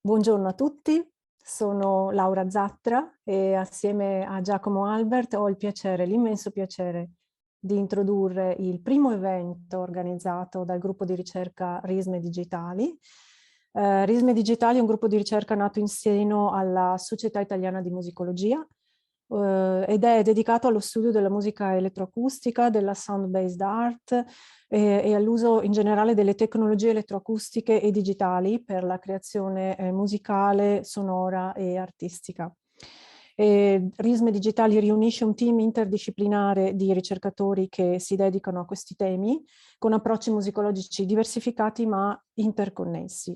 Buongiorno a tutti, sono Laura Zattra e assieme a Giacomo Albert ho il piacere, l'immenso piacere di introdurre il primo evento organizzato dal gruppo di ricerca RiSME Digitali. RiSME Digitali è un gruppo di ricerca nato in seno alla Società Italiana di Musicologia ed è dedicato allo studio della musica elettroacustica, della sound-based art e all'uso in generale delle tecnologie elettroacustiche e digitali per la creazione musicale, sonora e artistica. RiSME Digitali riunisce un team interdisciplinare di ricercatori che si dedicano a questi temi con approcci musicologici diversificati ma interconnessi.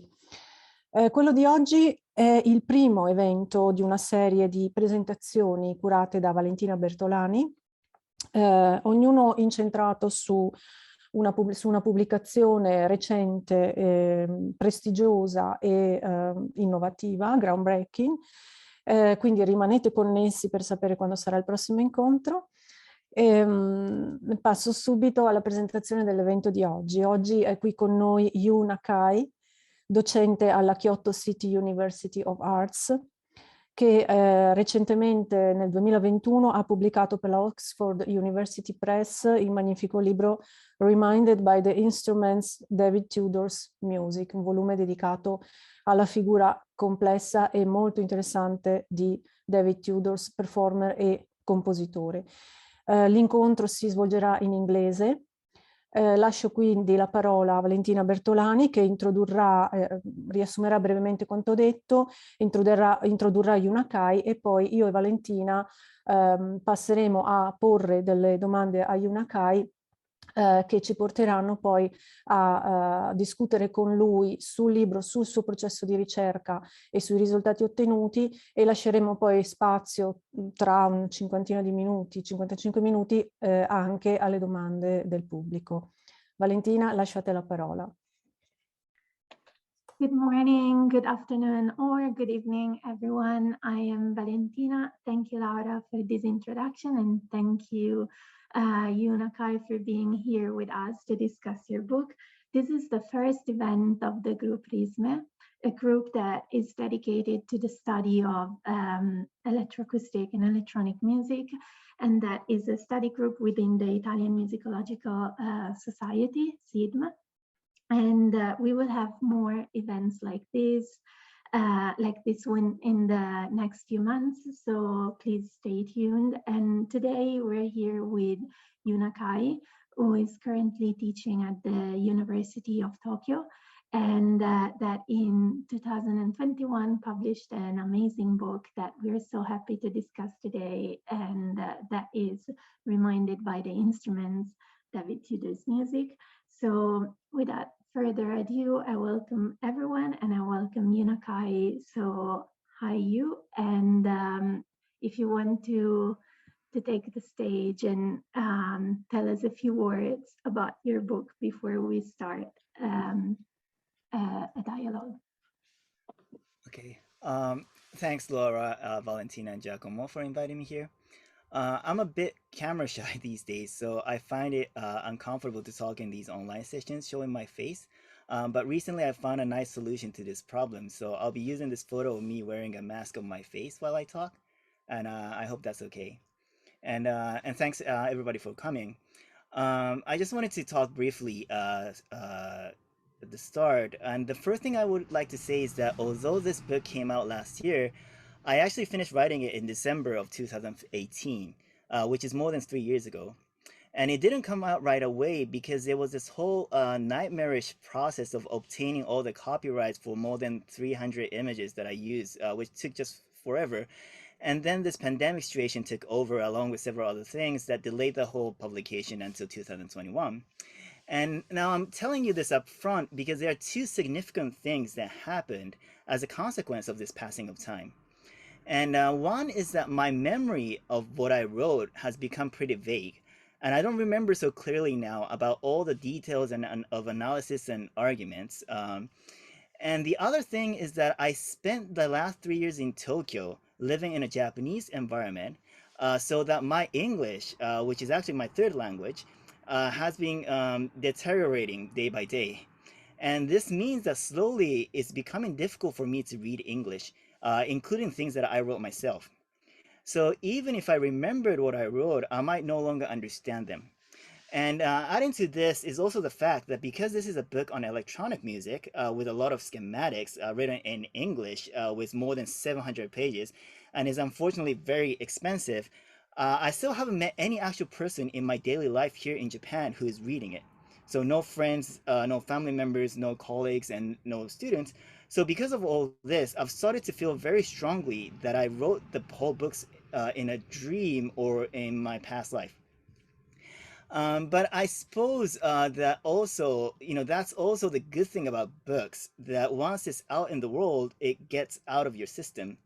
Quello di oggi è il primo evento di una serie di presentazioni curate da Valentina Bertolani, ognuno incentrato su una pubblicazione recente, prestigiosa e innovativa, groundbreaking, quindi rimanete connessi per sapere quando sarà il prossimo incontro. Passo subito alla presentazione dell'evento di oggi. Oggi è qui con noi Nakai, docente alla Kyoto City University of Arts, che recentemente nel 2021 ha pubblicato per la Oxford University Press il magnifico libro Reminded by the Instruments David Tudor's Music, un volume dedicato alla figura complessa e molto interessante di David Tudors, performer e compositore. L'incontro si svolgerà in inglese. Lascio quindi la parola a Valentina Bertolani che riassumerà brevemente quanto detto, introdurrà Nakai e poi io e Valentina passeremo a porre delle domande a Nakai che ci porteranno poi a discutere con lui sul libro, sul suo processo di ricerca e sui risultati ottenuti, e lasceremo poi spazio tra un cinquantina di minuti, 55 minuti, anche alle domande del pubblico. Valentina, lasciate la parola. Good morning, good afternoon, or good evening, everyone. I am Valentina. Thank you, Laura, for this introduction, and thank you, Nakai, for being here with us to discuss your book. This is the first event of the group RiSME, a group that is dedicated to the study of electroacoustic and electronic music, and that is a study group within the Italian Musicological Society, SIdM. And we will have more events like this one in the next few months, so please stay tuned. And today we're here with Nakai, who is currently teaching at the University of Tokyo, and that in 2021 published an amazing book that we're so happy to discuss today, and that is Reminded by the Instruments David Tudor's Music. So without further ado, I welcome everyone, and I welcome Nakai. So hi, you, and if you want to take the stage and tell us a few words about your book before we start a dialogue. Okay. Thanks, Laura, Valentina, and Giacomo for inviting me here. I'm a bit camera shy these days, so I find it uncomfortable to talk in these online sessions showing my face. But recently I found a nice solution to this problem, so I'll be using this photo of me wearing a mask of my face while I talk, and I hope that's okay. And thanks everybody for coming. I just wanted to talk briefly at the start, and the first thing I would like to say is that although this book came out last year, I actually finished writing it in December of 2018, which is more than 3 years ago. And it didn't come out right away because there was this whole nightmarish process of obtaining all the copyrights for more than 300 images that I used, which took just forever. And then this pandemic situation took over along with several other things that delayed the whole publication until 2021. And now I'm telling you this up front because there are two significant things that happened as a consequence of this passing of time. And one is that my memory of what I wrote has become pretty vague. And I don't remember so clearly now about all the details of analysis and arguments. And the other thing is that I spent the last 3 years in Tokyo living in a Japanese environment, so that my English, which is actually my third language, has been deteriorating day by day. And this means that slowly it's becoming difficult for me to read English, including things that I wrote myself. So even if I remembered what I wrote, I might no longer understand them. And adding to this is also the fact that because this is a book on electronic music with a lot of schematics written in English with more than 700 pages and is unfortunately very expensive, I still haven't met any actual person in my daily life here in Japan who is reading it. So no friends, no family members, no colleagues, and no students. So because of all this, I've started to feel very strongly that I wrote the whole books in a dream or in my past life. But I suppose that also, that's also the good thing about books, that once it's out in the world, it gets out of your system.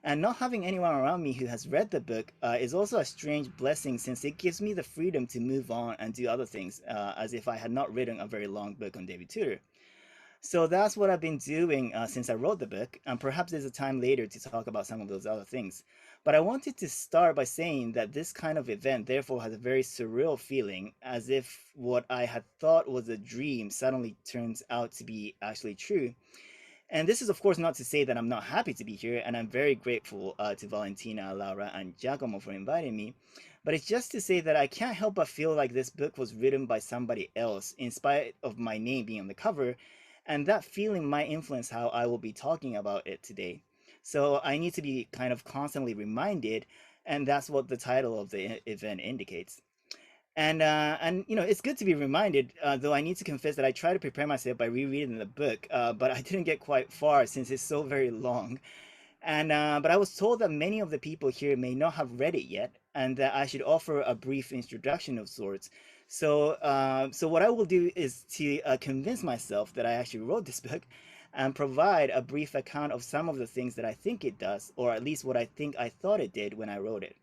And not having anyone around me who has read the book is also a strange blessing, since it gives me the freedom to move on and do other things, as if I had not written a very long book on David Tudor. So that's what I've been doing since I wrote the book, and perhaps there's a time later to talk about some of those other things. But I wanted to start by saying that this kind of event therefore has a very surreal feeling, as if what I had thought was a dream suddenly turns out to be actually true. And this is, of course, not to say that I'm not happy to be here, and I'm very grateful to Valentina, Laura, and Giacomo for inviting me. But it's just to say that I can't help but feel like this book was written by somebody else, in spite of my name being on the cover, and that feeling might influence how I will be talking about it today. So I need to be kind of constantly reminded, and that's what the title of the event indicates. And it's good to be reminded. Though I need to confess that I try to prepare myself by rereading the book, but I didn't get quite far since it's so very long. And but I was told that many of the people here may not have read it yet, and that I should offer a brief introduction of sorts. So what I will do is to convince myself that I actually wrote this book, and provide a brief account of some of the things that I think it does, or at least what I think I thought it did when I wrote it.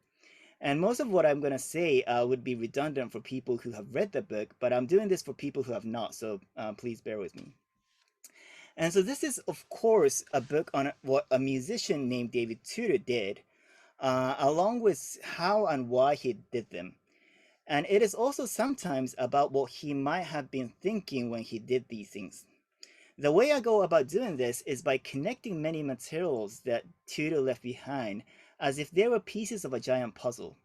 And most of what I'm going to say would be redundant for people who have read the book, but I'm doing this for people who have not, so please bear with me. And so this is, of course, a book on what a musician named David Tudor did, along with how and why he did them. And it is also sometimes about what he might have been thinking when he did these things. The way I go about doing this is by connecting many materials that Tudor left behind as if they were pieces of a giant puzzle.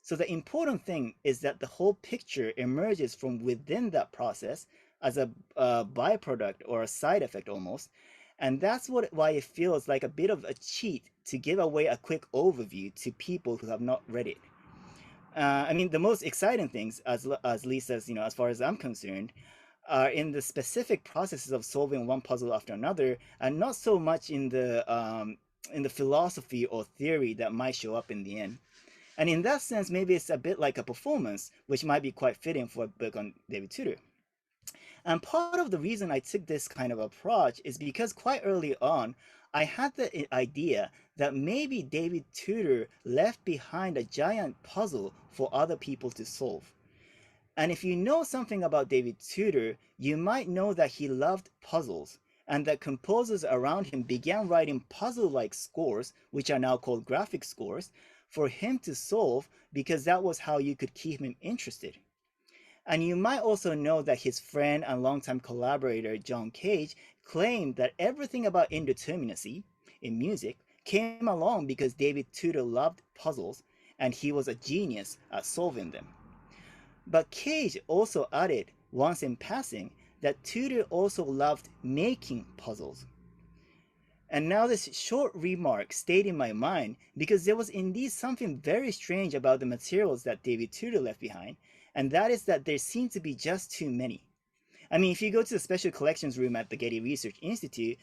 So the important thing is that the whole picture emerges from within that process as a byproduct or a side effect almost. And that's why it feels like a bit of a cheat to give away a quick overview to people who have not read it. I mean, the most exciting things, as Lisa's, as far as I'm concerned, are in the specific processes of solving one puzzle after another, and not so much in the philosophy or theory that might show up in the end. And in that sense, maybe it's a bit like a performance, which might be quite fitting for a book on David Tudor. And part of the reason I took this kind of approach is because quite early on, I had the idea that maybe David Tudor left behind a giant puzzle for other people to solve. And if you know something about David Tudor, you might know that he loved puzzles, and that composers around him began writing puzzle-like scores, which are now called graphic scores, for him to solve, because that was how you could keep him interested. And you might also know that his friend and longtime collaborator John Cage claimed that everything about indeterminacy in music came along because David Tudor loved puzzles, and he was a genius at solving them. But Cage also added, once in passing, that Tudor also loved making puzzles. And now this short remark stayed in my mind because there was indeed something very strange about the materials that David Tudor left behind, and that is that there seemed to be just too many. I mean, if you go to the special collections room at the Getty Research Institute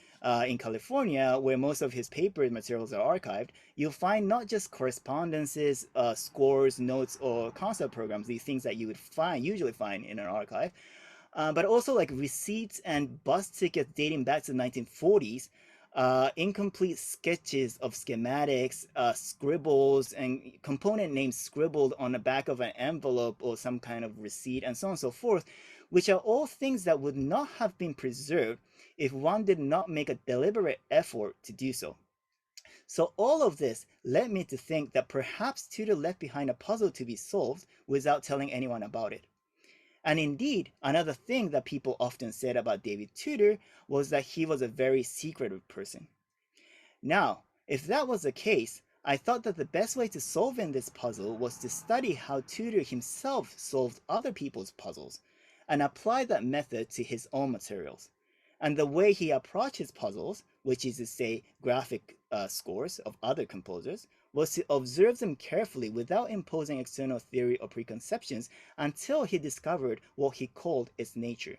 in California, where most of his paper materials are archived, you'll find not just correspondences, scores, notes, or concept programs, these things that you would usually find in an archive, but also like receipts and bus tickets dating back to the 1940s, incomplete sketches of schematics, scribbles, and component names scribbled on the back of an envelope or some kind of receipt, and so on and so forth, which are all things that would not have been preserved if one did not make a deliberate effort to do so. So all of this led me to think that perhaps Tudor left behind a puzzle to be solved without telling anyone about it. And indeed, another thing that people often said about David Tudor was that he was a very secretive person. Now, if that was the case, I thought that the best way to solve this puzzle was to study how Tudor himself solved other people's puzzles and apply that method to his own materials. And the way he approached his puzzles, which is to say graphic scores of other composers, was to observe them carefully without imposing external theory or preconceptions until he discovered what he called its nature.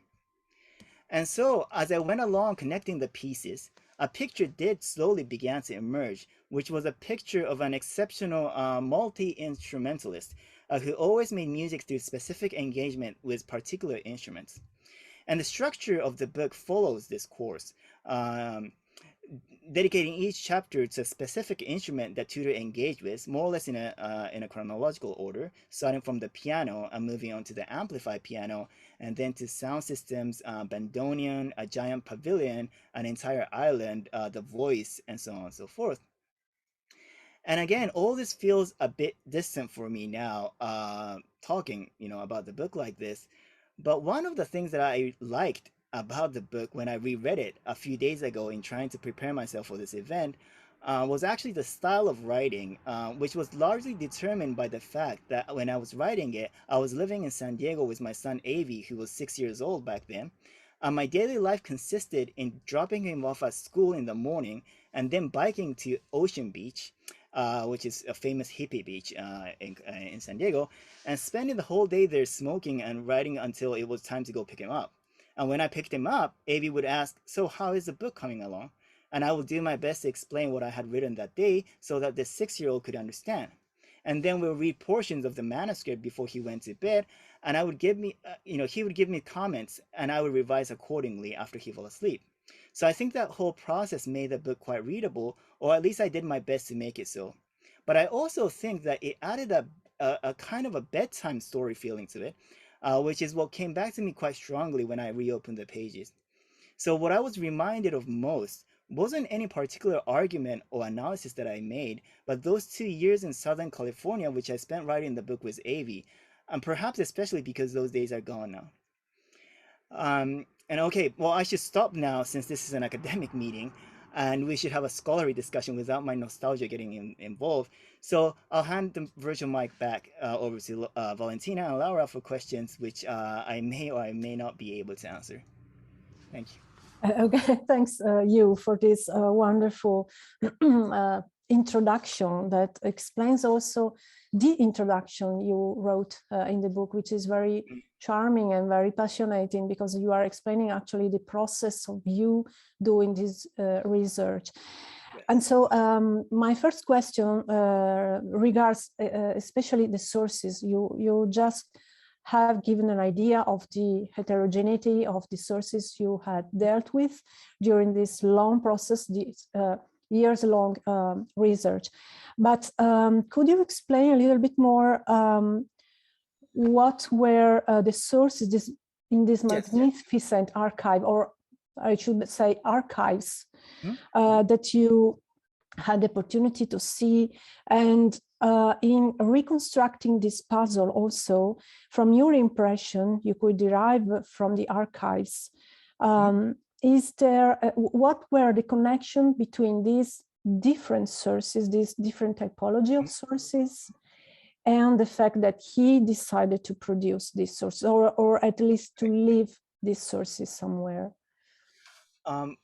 And so, as I went along connecting the pieces, a picture did slowly begin to emerge, which was a picture of an exceptional multi-instrumentalist who always made music through specific engagement with particular instruments. And the structure of the book follows this course, dedicating each chapter to a specific instrument that Tudor engaged with, more or less in a chronological order, starting from the piano and moving on to the amplified piano, and then to sound systems, bandoneon, a giant pavilion, an entire island, the voice, and so on and so forth. And again, all this feels a bit distant for me now, talking, about the book like this. But one of the things that I liked about the book when I reread it a few days ago in trying to prepare myself for this event was actually the style of writing, which was largely determined by the fact that when I was writing it, I was living in San Diego with my son Avi, who was 6 years old back then. My daily life consisted in dropping him off at school in the morning and then biking to Ocean Beach, which is a famous hippie beach in San Diego, and spending the whole day there smoking and writing until it was time to go pick him up. And when I picked him up, Avi would ask, "So how is the book coming along?" And I would do my best to explain what I had written that day so that the 6-year-old could understand. And then we'll read portions of the manuscript before he went to bed, and I would give me, he would give me comments, and I would revise accordingly after he fell asleep. So I think that whole process made the book quite readable, or at least I did my best to make it so. But I also think that it added a kind of a bedtime story feeling to it, which is what came back to me quite strongly when I reopened the pages. So what I was reminded of most wasn't any particular argument or analysis that I made, but those 2 years in Southern California, which I spent writing the book with Avi, and perhaps especially because those days are gone now. And okay, well, I should stop now since this is an academic meeting and we should have a scholarly discussion without my nostalgia getting involved. So I'll hand the virtual mic back over to Valentina and Laura for questions, which I may or I may not be able to answer. Thank you. Okay, thanks you for this wonderful introduction that explains also the introduction you wrote in the book, which is very charming and very passionate because you are explaining actually the process of you doing this research. Yes. And so my first question regards especially the sources. You just have given an idea of the heterogeneity of the sources you had dealt with during this long process, this years-long research. But could you explain a little bit more what were the sources in this magnificent archive, or I should say archives, that you had the opportunity to see, and in reconstructing this puzzle also, from your impression, you could derive from the archives. Is there, what were the connection between these different sources, these different typology of sources, and the fact that he decided to produce these sources, or at least to leave these sources somewhere?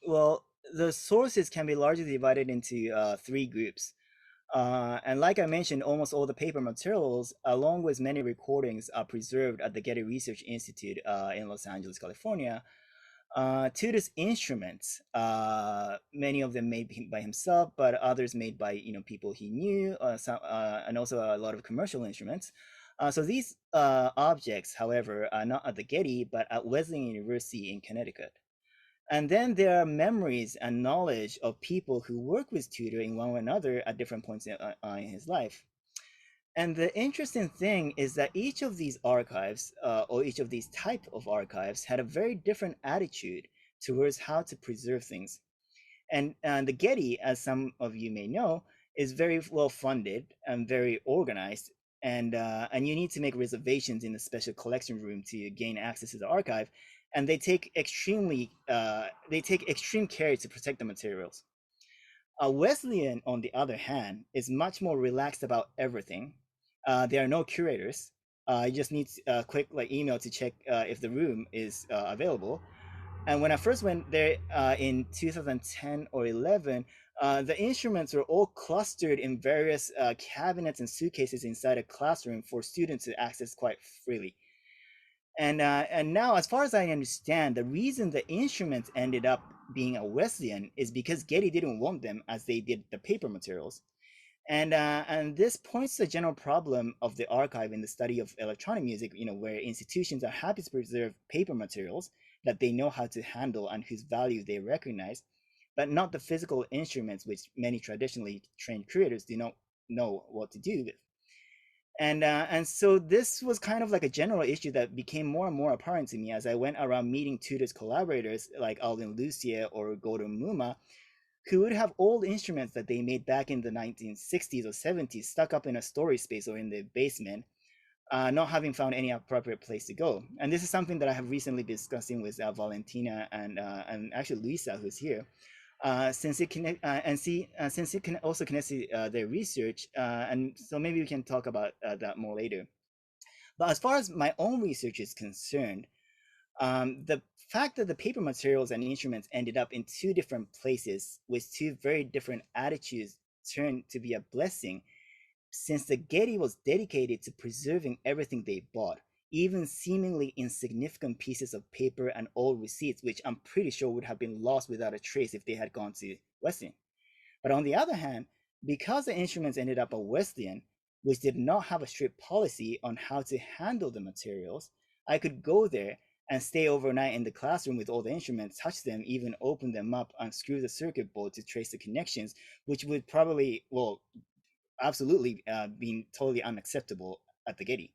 Well, the sources can be largely divided into 3 groups. And like I mentioned, almost all the paper materials, along with many recordings, are preserved at the Getty Research Institute in Los Angeles, California. Tudor's instruments, many of them made by himself, but others made by people he knew, and also a lot of commercial instruments. So these objects, however, are not at the Getty, but at Wesleyan University in Connecticut. And then there are memories and knowledge of people who work with Tudor in one or another at different points in his life. And the interesting thing is that each of these archives, or each of these type of archives, had a very different attitude towards how to preserve things. And the Getty, as some of you may know, is very well funded and very organized, and you need to make reservations in the special collection room to gain access to the archive, and they take extreme care to protect the materials. A Wesleyan, on the other hand, is much more relaxed about everything. There are no curators. You just need a quick email to check if the room is available. And when I first went there in 2010 or 11, the instruments were all clustered in various cabinets and suitcases inside a classroom for students to access quite freely. And now, as far as I understand, the reason the instruments ended up being a Wesleyan is because Getty didn't want them as they did the paper materials. And this points to the general problem of the archive in the study of electronic music, where institutions are happy to preserve paper materials that they know how to handle and whose value they recognize, but not the physical instruments which many traditionally trained curators do not know what to do with. And so this was kind of like a general issue that became more and more apparent to me as I went around meeting tutors collaborators like Alvin Lucia or Gordon Muma, who would have old instruments that they made back in the 1960s or 70s stuck up in a storage space or in the basement, not having found any appropriate place to go. And this is something that I have recently been discussing with Valentina and actually Luisa, who's here, since it can since it can also connect to their research, and so maybe we can talk about that more later. But as far as my own research is concerned, the fact that the paper materials and instruments ended up in two different places with two very different attitudes turned to be a blessing, since the Getty was dedicated to preserving everything they bought, even seemingly insignificant pieces of paper and old receipts, which I'm pretty sure would have been lost without a trace if they had gone to Wesleyan. But on the other hand, because the instruments ended up at Wesleyan, which did not have a strict policy on how to handle the materials, I could go there and stay overnight in the classroom with all the instruments, touch them, even open them up, unscrew the circuit board to trace the connections, which would probably, well, absolutely being totally unacceptable at the Getty.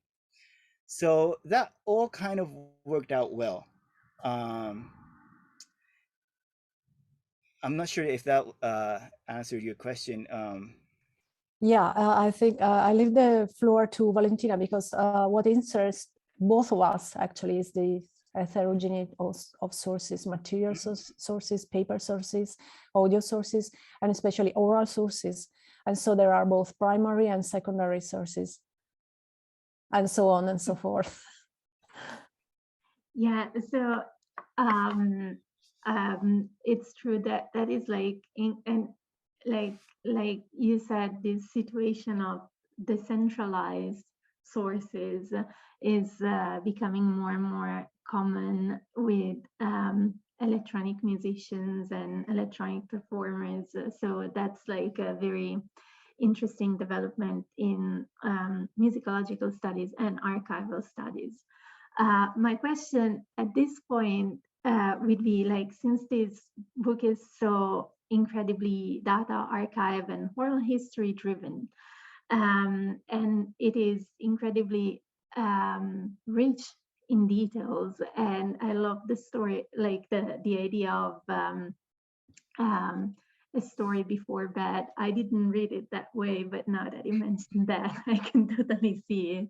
So that all kind of worked out well. I'm not sure if that answered your question. Yeah, I think I leave the floor to Valentina because what interests both of us actually is the heterogeneity of sources, material sources, paper sources, audio sources, and especially oral sources. And so there are both primary and secondary sources, and so on and so forth. Yeah, so it's true that is like like you said, this situation of decentralized sources is becoming more and more common with electronic musicians and electronic performers. So that's like a very interesting development in musicological studies and archival studies. My question at this point would be like, since this book is so incredibly data archive and oral history driven, and it is incredibly rich in details, and I love the story, like the idea of a story before bed. I didn't read it that way, but now that you mentioned that, I can totally see it.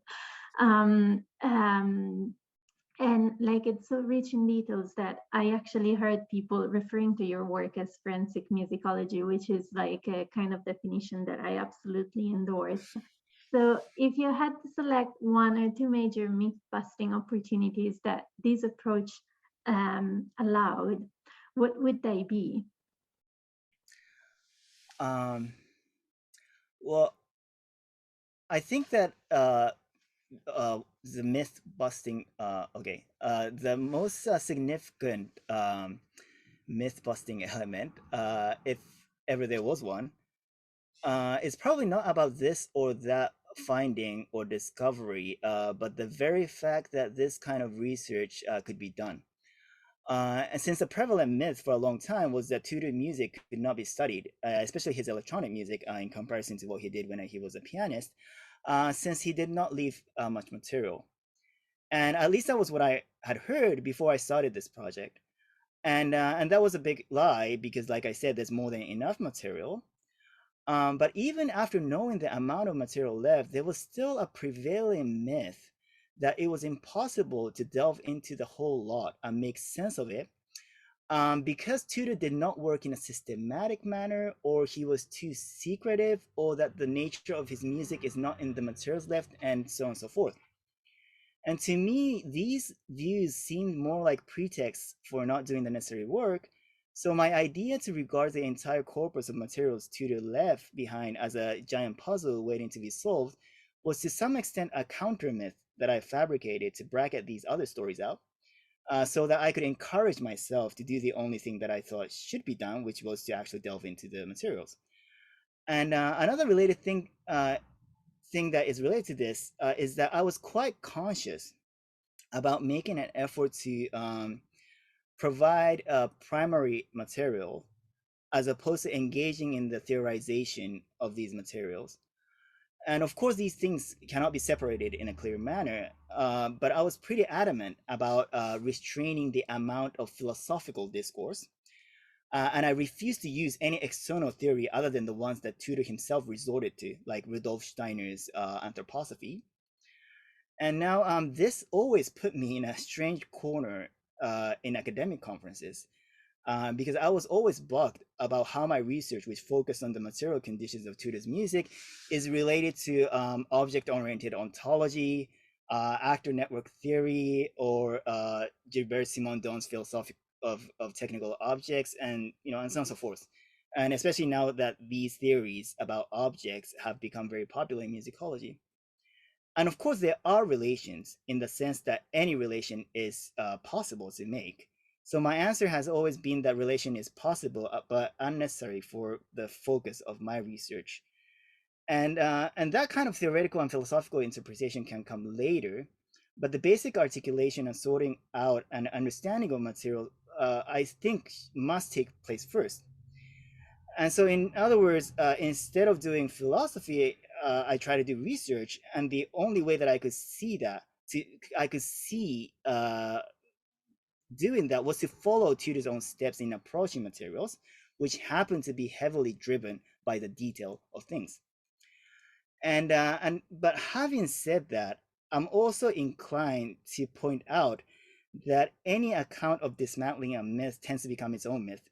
And like, it's so rich in details that I actually heard people referring to your work as forensic musicology, which is like a kind of definition that I absolutely endorse. So if you had to select one or two major myth-busting opportunities that this approach allowed, what would they be? Well, I think that the myth busting, the most significant myth busting element, if ever there was one, is probably not about this or that finding or discovery, but the very fact that this kind of research could be done. And since the prevalent myth for a long time was that tutored music could not be studied, especially his electronic music, in comparison to what he did when he was a pianist, since he did not leave much material. And at least that was what I had heard before I started this project. And that was a big lie because, like I said, there's more than enough material. But even after knowing the amount of material left, there was still a prevailing myth that it was impossible to delve into the whole lot and make sense of it, because Tudor did not work in a systematic manner, or he was too secretive, or that the nature of his music is not in the materials left, and so on and so forth. And to me, these views seemed more like pretexts for not doing the necessary work. So my idea to regard the entire corpus of materials Tudor left behind as a giant puzzle waiting to be solved was to some extent a counter myth that I fabricated to bracket these other stories out, so that I could encourage myself to do the only thing that I thought should be done, which was to actually delve into the materials. And another related thing that is related to this is that I was quite conscious about making an effort to provide a primary material as opposed to engaging in the theorization of these materials. And of course, these things cannot be separated in a clear manner, but I was pretty adamant about restraining the amount of philosophical discourse. And I refused to use any external theory other than the ones that Tudor himself resorted to, like Rudolf Steiner's anthroposophy. And now this always put me in a strange corner in academic conferences, because I was always bugged about how my research, which focused on the material conditions of Tudor's music, is related to object-oriented ontology, actor network theory, or Gilbert Simondon's philosophy of technical objects, and and so on and so forth. And especially now that these theories about objects have become very popular in musicology. And of course, there are relations in the sense that any relation is possible to make. So my answer has always been that relation is possible, but unnecessary for the focus of my research. And that kind of theoretical and philosophical interpretation can come later, but the basic articulation and sorting out and understanding of material, I think, must take place first. And so, in other words, instead of doing philosophy, I try to do research, and the only way that I could see that, doing that was to follow Tudor's own steps in approaching materials, which happen to be heavily driven by the detail of things. But having said that, I'm also inclined to point out that any account of dismantling a myth tends to become its own myth,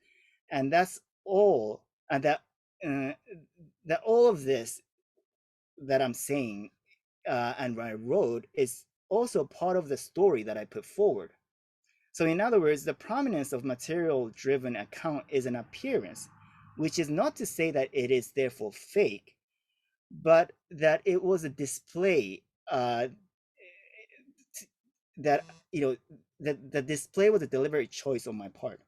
and that's all, and that all of this that I'm saying and what I wrote is also part of the story that I put forward. So in other words, the prominence of material-driven account is an appearance, which is not to say that it is therefore fake, but that it was a display that the display was a deliberate choice on my part.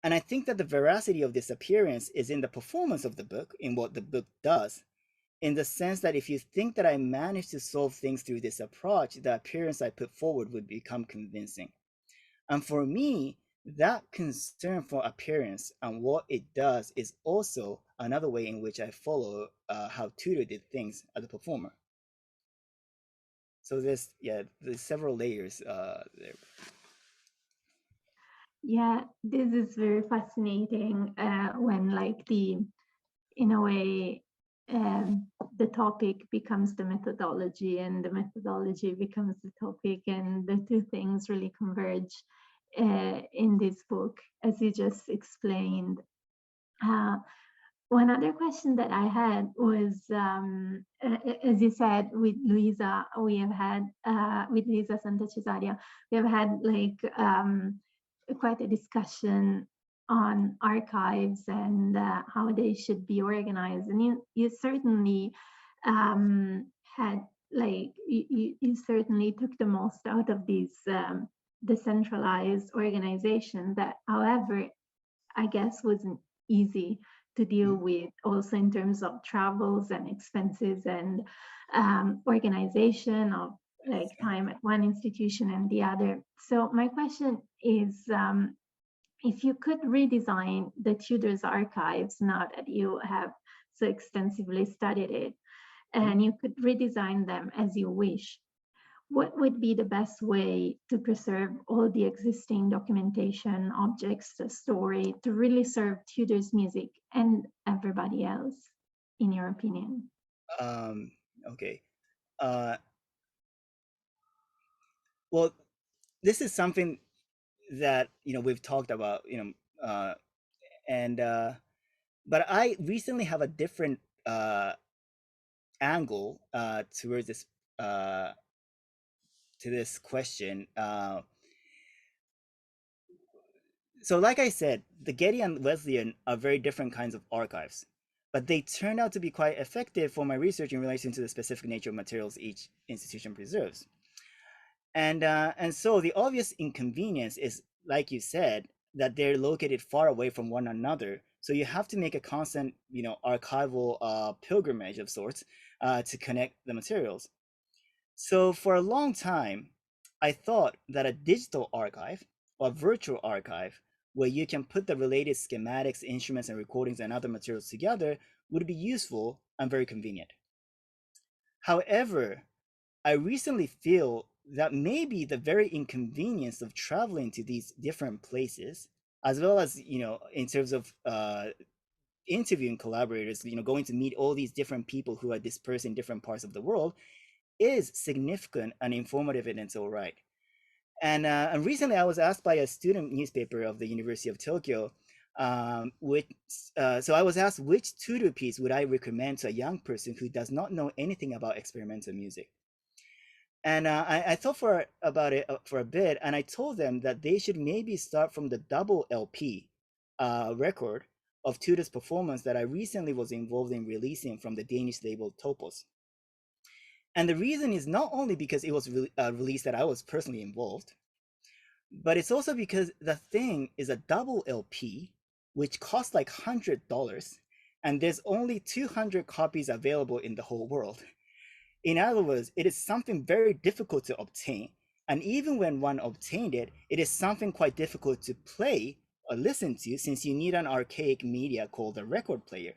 And I think that the veracity of this appearance is in the performance of the book, in what the book does, in the sense that if you think that I managed to solve things through this approach, the appearance I put forward would become convincing. And for me, that concern for appearance and what it does is also another way in which I follow how Tudor did things as a performer. So there's several layers there. Yeah, this is very fascinating when in a way, the topic becomes the methodology and the methodology becomes the topic, and the two things really converge in this book, as you just explained. One other question that I had was, as you said, with Luisa, we have had, with Luisa Santacesaria, we have had quite a discussion on archives and how they should be organized. And you certainly had, you certainly took the most out of these decentralized organization that, however, I guess wasn't easy to deal with, also in terms of travels and expenses and organization of time at one institution and the other. So my question is, if you could redesign the Tudor's archives, now that you have so extensively studied it, and you could redesign them as you wish, what would be the best way to preserve all the existing documentation, objects, the story, to really serve tutors' music and everybody else, in your opinion? Okay. Well, this is something that we've talked about, and but I recently have a different angle towards this to this question. So like I said, the Getty and Wesleyan are very different kinds of archives, but they turned out to be quite effective for my research in relation to the specific nature of materials each institution preserves. And so the obvious inconvenience is, like you said, that they're located far away from one another. So you have to make a constant, archival pilgrimage of sorts to connect the materials. So for a long time, I thought that a digital archive or virtual archive where you can put the related schematics, instruments, and recordings and other materials together would be useful and very convenient. However, I recently feel that maybe the very inconvenience of traveling to these different places, as well as, in terms of interviewing collaborators, going to meet all these different people who are dispersed in different parts of the world, is significant and informative in its own right. And recently I was asked by a student newspaper of the University of Tokyo, so I was asked, which tutor piece would I recommend to a young person who does not know anything about experimental music? And I thought about it for a bit, and I told them that they should maybe start from the double LP record of Tudor's performance that I recently was involved in releasing from the Danish label Topos. And the reason is not only because it was released that I was personally involved, but it's also because the thing is a double LP, which costs like $100, and there's only 200 copies available in the whole world. In other words, it is something very difficult to obtain. And even when one obtained it, it is something quite difficult to play or listen to, since you need an archaic media called a record player.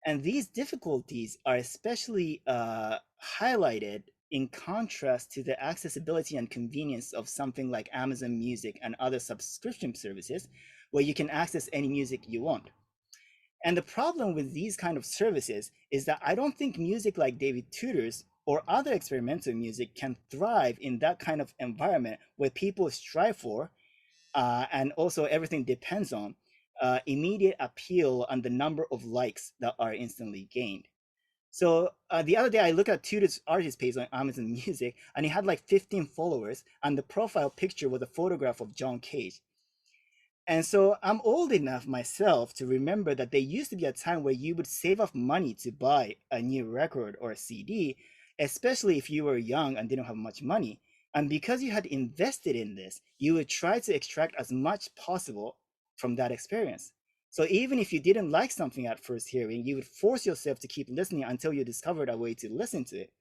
And these difficulties are especially highlighted in contrast to the accessibility and convenience of something like Amazon Music and other subscription services, where you can access any music you want. And the problem with these kind of services is that I don't think music like David Tudor's or other experimental music can thrive in that kind of environment where people strive for, and also everything depends on, immediate appeal and the number of likes that are instantly gained. So the other day I looked at Tudor's artist page on Amazon Music, and he had like 15 followers, and the profile picture was a photograph of John Cage. And so I'm old enough myself to remember that there used to be a time where you would save up money to buy a new record or a CD, especially if you were young and didn't have much money. And because you had invested in this, you would try to extract as much possible from that experience. So even if you didn't like something at first hearing, you would force yourself to keep listening until you discovered a way to listen to it.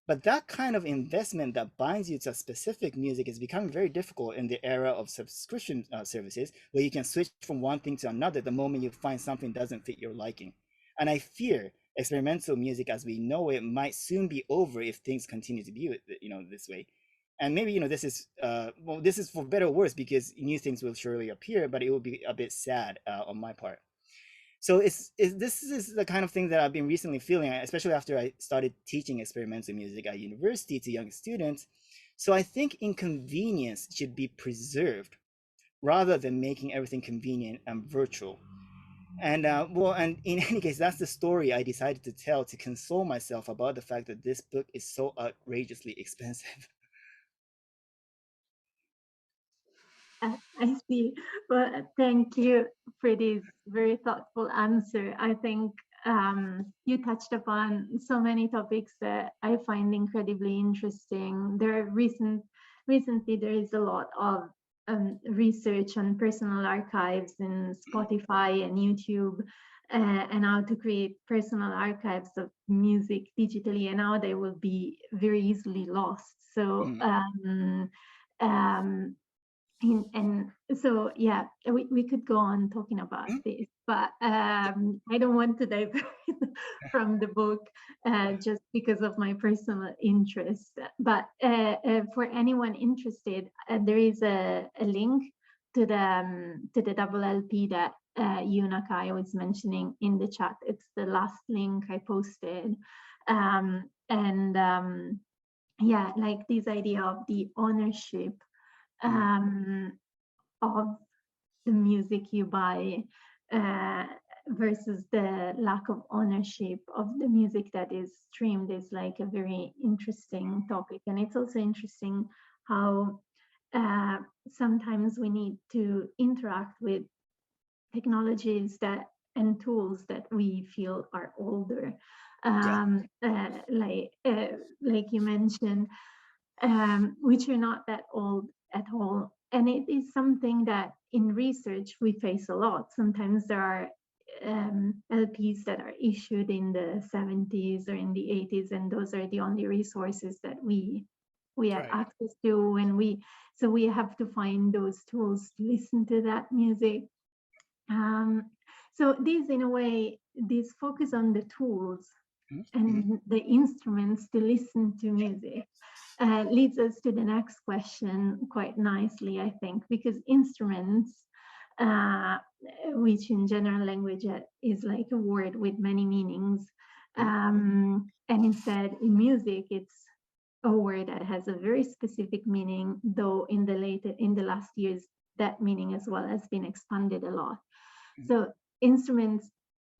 But that kind of investment that binds you to a specific music is becoming very difficult in the era of subscription services, where you can switch from one thing to another the moment you find something doesn't fit your liking. And I fear experimental music as we know it might soon be over if things continue to be, this way. And maybe, this is this is for better or worse, because new things will surely appear, but it will be a bit sad on my part. So this is the kind of thing that I've been recently feeling, especially after I started teaching experimental music at university to young students. So I think inconvenience should be preserved rather than making everything convenient and virtual. And and in any case, that's the story I decided to tell to console myself about the fact that this book is so outrageously expensive. I see. Well, thank you for this very thoughtful answer. I think you touched upon so many topics that I find incredibly interesting. Recently there is a lot of research on personal archives in Spotify and YouTube, and how to create personal archives of music digitally, and how they will be very easily lost. So and so, yeah, we could go on talking about this, but I don't want to divert from the book just because of my personal interest. But for anyone interested, there is a link to the double LP that Nakai was mentioning in the chat. It's the last link I posted. Yeah, like this idea of the ownership of the music you buy versus the lack of ownership of the music that is streamed is like a very interesting topic. And it's also interesting how sometimes we need to interact with technologies and tools that we feel are older. Like you mentioned, which are not that old at all. And it is something that in research we face a lot. Sometimes there are LPs that are issued in the 70s or in the 80s, and those are the only resources that we have access to. And so we have to find those tools to listen to that music. So this, in a way, this focus on the tools and the instruments to listen to music leads us to the next question quite nicely, I think, because instruments, which in general language is like a word with many meanings, and instead in music it's a word that has a very specific meaning, though in the last years that meaning as well has been expanded a lot. So instruments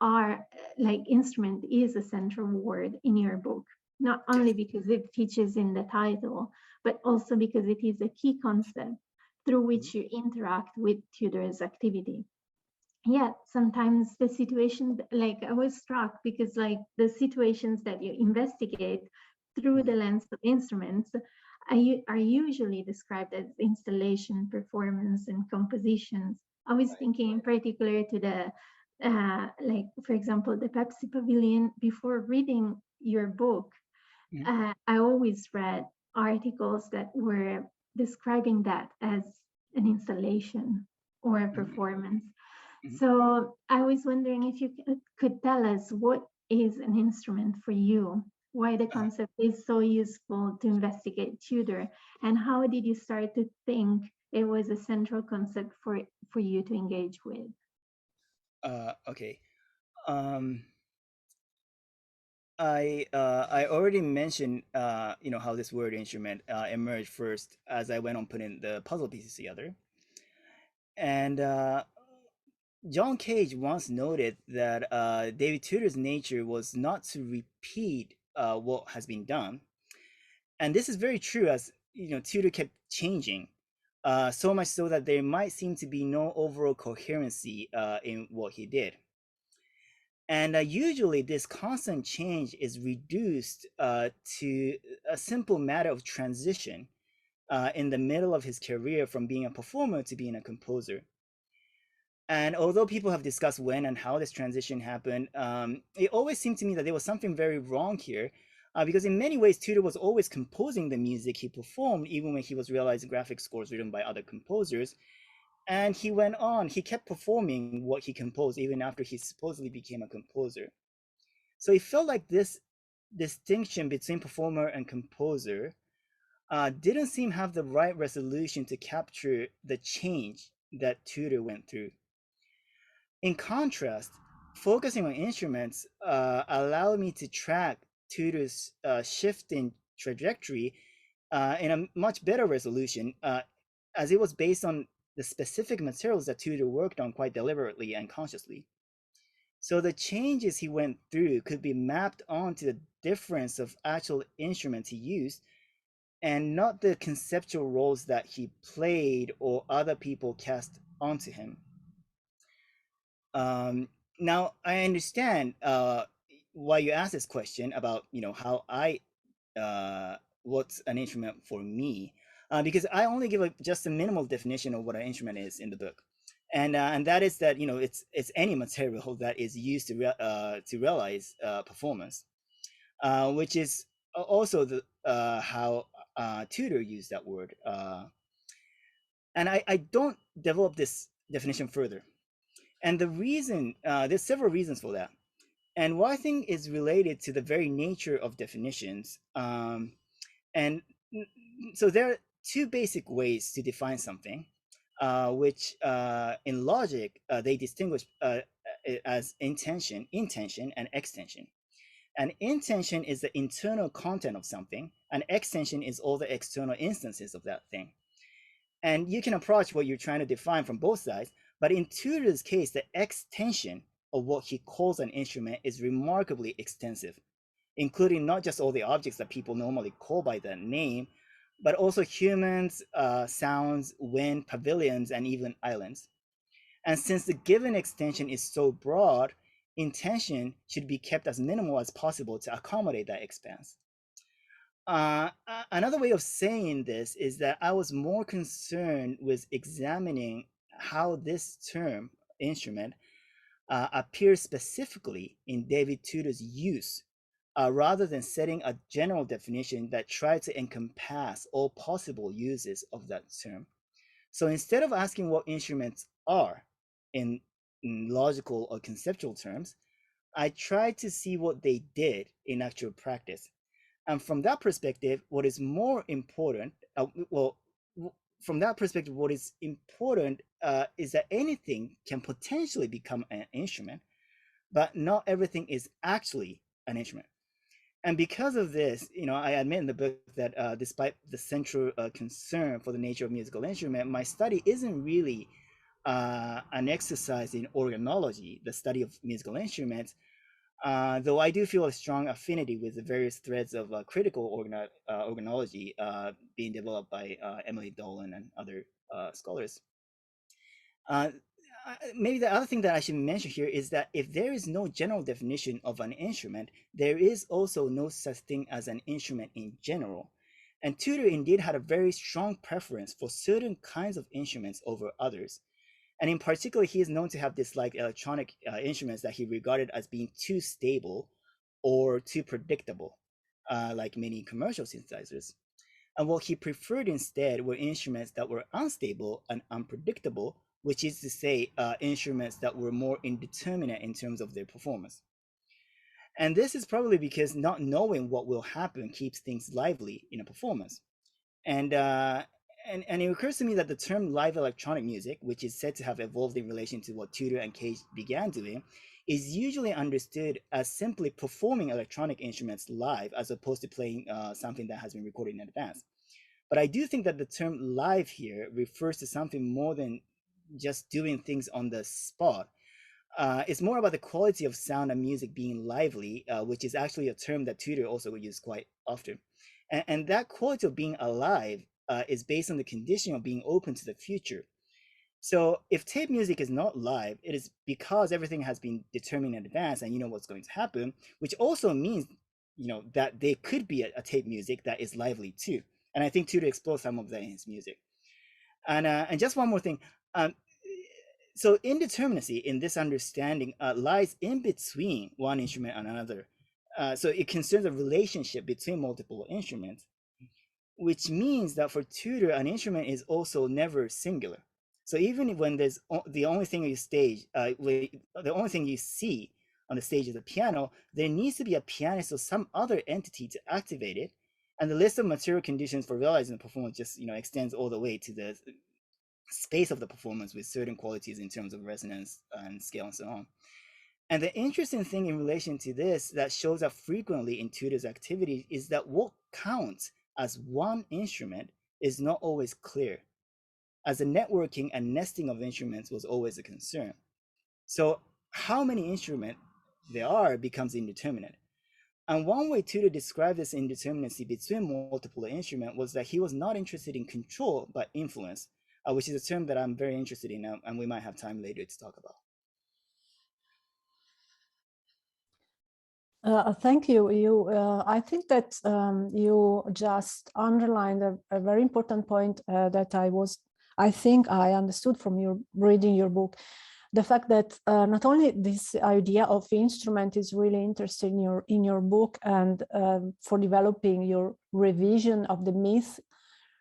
are instrument is a central word in your book, not only because it features in the title, but also because it is a key concept through which you interact with tutor's activity. Yet sometimes the situation, I was struck because the situations that you investigate through the lens of instruments are usually described as installation, performance, and compositions. I was thinking in particular to the, for example, the Pepsi Pavilion. Before reading your book, I always read articles that were describing that as an installation or a performance. So I was wondering if you could tell us what is an instrument for you, why the concept is so useful to investigate tutor, and how did you start to think it was a central concept for you to engage with? Okay. I already mentioned how this word instrument emerged first as I went on putting the puzzle pieces together. And John Cage once noted that David Tudor's nature was not to repeat what has been done. And this is very true, as Tudor kept changing, so much so that there might seem to be no overall coherency in what he did. And usually this constant change is reduced to a simple matter of transition in the middle of his career from being a performer to being a composer. And although people have discussed when and how this transition happened, it always seemed to me that there was something very wrong here, because in many ways, Tudor was always composing the music he performed, even when he was realizing graphic scores written by other composers. And he went on, he kept performing what he composed even after he supposedly became a composer. So it felt like this distinction between performer and composer didn't seem to have the right resolution to capture the change that Tudor went through. In contrast, focusing on instruments allowed me to track Tudor's shift in trajectory in a much better resolution, as it was based on the specific materials that Tudor worked on quite deliberately and consciously. So the changes he went through could be mapped onto the difference of actual instruments he used and not the conceptual roles that he played or other people cast onto him. Now, I understand why you asked this question about, how what's an instrument for me. Because I only give just a minimal definition of what an instrument is in the book, and that is that it's any material that is used to realize performance, which is also the how Tudor used that word, and I don't develop this definition further, and the reason there's several reasons for that. And what I think is related to the very nature of definitions. And so there are two basic ways to define something, which in logic, they distinguish as intension and extension. And intension is the internal content of something, and extension is all the external instances of that thing. And you can approach what you're trying to define from both sides, but in Tudor's case, the extension of what he calls an instrument is remarkably extensive, including not just all the objects that people normally call by that name, but also humans, sounds, wind, pavilions, and even islands. And since the given extension is so broad, intention should be kept as minimal as possible to accommodate that expanse. Another way of saying this is that I was more concerned with examining how this term, instrument, appears specifically in David Tudor's use, rather than setting a general definition that tried to encompass all possible uses of that term. So instead of asking what instruments are in logical or conceptual terms, I tried to see what they did in actual practice. And from that perspective, what is more important, from that perspective, what is important is that anything can potentially become an instrument, but not everything is actually an instrument. And because of this, I admit in the book that despite the central concern for the nature of musical instrument, my study isn't really an exercise in organology, the study of musical instruments, though I do feel a strong affinity with the various threads of critical organology being developed by Emily Dolan and other scholars. Maybe the other thing that I should mention here is that if there is no general definition of an instrument, there is also no such thing as an instrument in general. And Tudor indeed had a very strong preference for certain kinds of instruments over others. And in particular, he is known to have disliked electronic instruments that he regarded as being too stable or too predictable, like many commercial synthesizers. And what he preferred instead were instruments that were unstable and unpredictable, which is to say, instruments that were more indeterminate in terms of their performance. And this is probably because not knowing what will happen keeps things lively in a performance. And it occurs to me that the term live electronic music, which is said to have evolved in relation to what Tudor and Cage began doing, is usually understood as simply performing electronic instruments live as opposed to playing something that has been recorded in advance. But I do think that the term live here refers to something more than just doing things on the spot. It's more about the quality of sound and music being lively, which is actually a term that Tudor also used quite often. And that quality of being alive is based on the condition of being open to the future. So if tape music is not live, it is because everything has been determined in advance and you know what's going to happen, which also means that there could be a tape music that is lively too. And I think Tudor explores some of that in his music. And just one more thing. So indeterminacy in this understanding lies in between one instrument and another. So it concerns a relationship between multiple instruments, which means that for Tudor, an instrument is also never singular. So even when there's the only thing you the only thing you see on the stage is a piano, there needs to be a pianist or some other entity to activate it. And the list of material conditions for realizing the performance just extends all the way to the space of the performance with certain qualities in terms of resonance and scale and so on. And the interesting thing in relation to this that shows up frequently in Tudor's activity is that what counts as one instrument is not always clear, as the networking and nesting of instruments was always a concern. So how many instruments there are becomes indeterminate. And one way Tudor described this indeterminacy between multiple instruments was that he was not interested in control, but influence, which is a term that I'm very interested in, and we might have time later to talk about. Thank you. I think that you just underlined a very important point that I think I understood from your reading your book. The fact that not only this idea of instrument is really interesting in your book and for developing your revision of the myth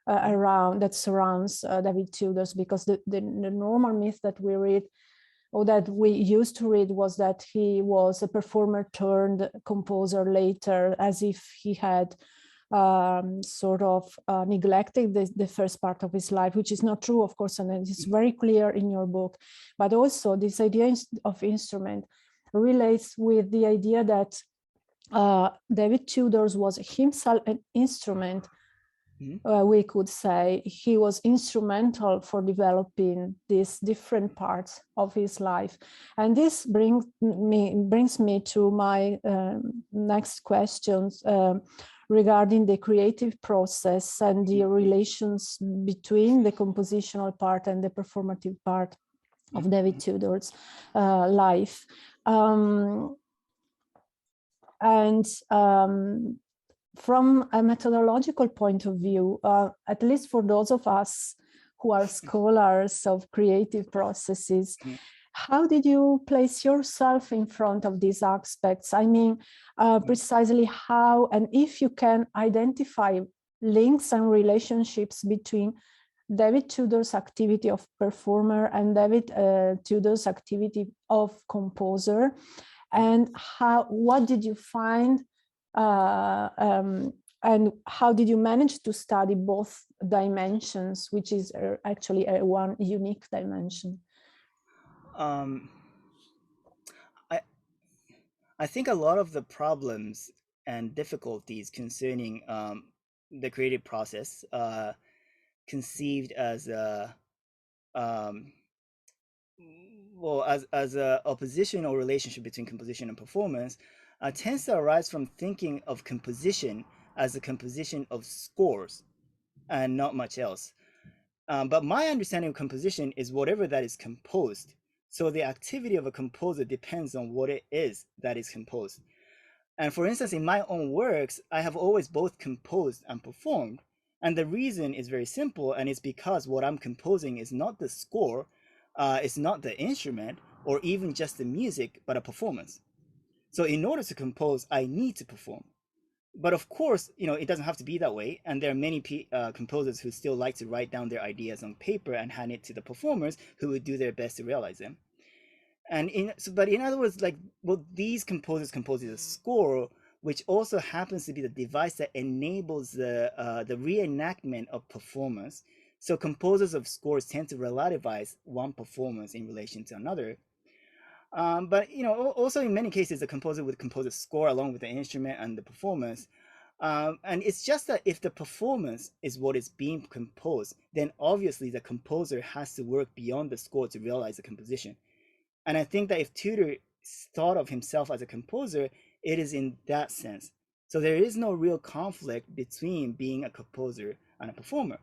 that surrounds David Tudor's, because the normal myth that we read or that we used to read was that he was a performer turned composer later, as if he had sort of neglected the first part of his life, which is not true, of course, and it's very clear in your book. But also this idea of instrument relates with the idea that David Tudors was himself an instrument. We could say he was instrumental for developing these different parts of his life. And this brings me to my next questions regarding the creative process and the relations between the compositional part and the performative part of David Tudor's life. From a methodological point of view, at least for those of us who are scholars of creative processes, how did you place yourself in front of these aspects? I mean, precisely how, and if you can identify links and relationships between David Tudor's activity of performer and David Tudor's activity of composer, and what did you find, and how did you manage to study both dimensions, which is actually one unique dimension? I think a lot of the problems and difficulties concerning the creative process, conceived as a as a opposition or relationship between composition and performance, tends to arise from thinking of composition as a composition of scores and not much else. But my understanding of composition is whatever that is composed. So the activity of a composer depends on what it is that is composed. And for instance, in my own works, I have always both composed and performed. And the reason is very simple, and it's because what I'm composing is not the score, it's not the instrument, or even just the music, but a performance. So in order to compose, I need to perform. But of course, it doesn't have to be that way. And there are many composers who still like to write down their ideas on paper and hand it to the performers who would do their best to realize them. And but in other words, these composers compose a score, which also happens to be the device that enables the reenactment of performance. So composers of scores tend to relativize one performance in relation to another. But also in many cases, the composer would compose a score along with the instrument and the performance. And it's just that if the performance is what is being composed, then obviously the composer has to work beyond the score to realize the composition. And I think that if Tudor thought of himself as a composer, it is in that sense. So there is no real conflict between being a composer and a performer.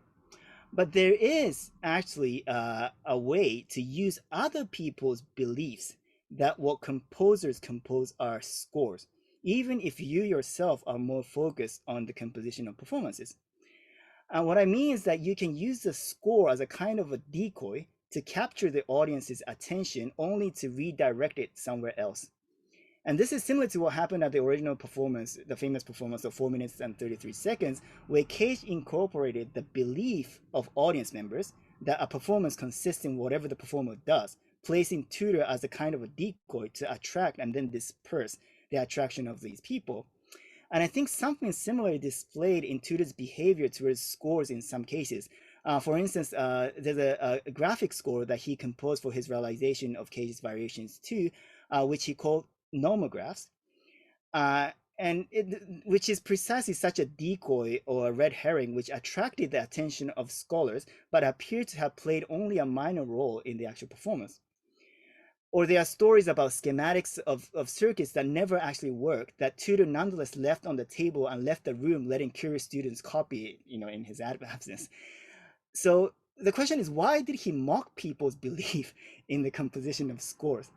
But there is actually a way to use other people's beliefs that what composers compose are scores, even if you yourself are more focused on the composition of performances. And what I mean is that you can use the score as a kind of a decoy to capture the audience's attention only to redirect it somewhere else. And this is similar to what happened at the original performance, the famous performance of 4 minutes and 33 seconds, where Cage incorporated the belief of audience members that a performance consists in whatever the performer does, placing Tudor as a kind of a decoy to attract and then disperse the attraction of these people. And I think something similar displayed in Tudor's behavior towards scores in some cases. For instance, there's a graphic score that he composed for his realization of Cage's Variations 2, which he called nomographs, which is precisely such a decoy or a red herring which attracted the attention of scholars, but appeared to have played only a minor role in the actual performance. Or there are stories about schematics of circuits that never actually worked, that Tudor nonetheless left on the table and left the room, letting curious students copy it, in his absence. So the question is, why did he mock people's belief in the composition of scores?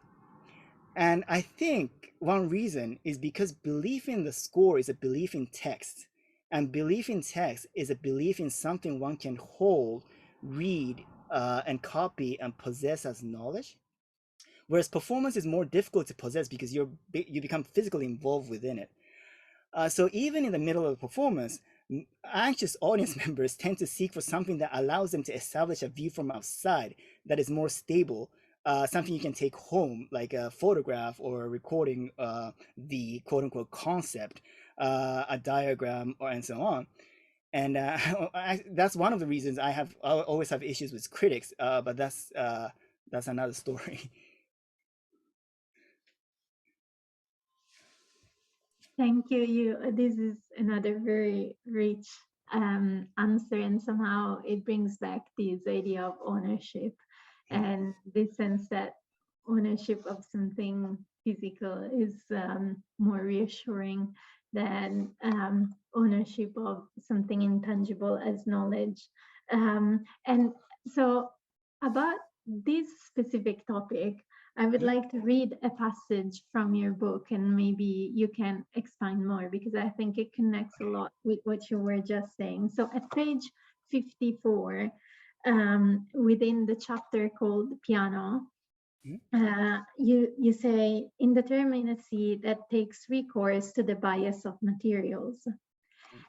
And I think one reason is because belief in the score is a belief in text. And belief in text is a belief in something one can hold, read, and copy and possess as knowledge. Whereas performance is more difficult to possess because you become physically involved within it. So even in the middle of the performance, anxious audience members tend to seek for something that allows them to establish a view from outside that is more stable something you can take home, like a photograph or a recording, the quote unquote concept, a diagram, or and so on. And that's one of the reasons I always have issues with critics, but that's another story. Thank you. This is another very rich answer, and somehow it brings back this idea of ownership and this sense that ownership of something physical is more reassuring than ownership of something intangible as knowledge. And so about this specific topic, I would like to read a passage from your book, and maybe you can expand more, because I think it connects a lot with what you were just saying. So at page 54, within the chapter called Piano, you say, indeterminacy that takes recourse to the bias of materials.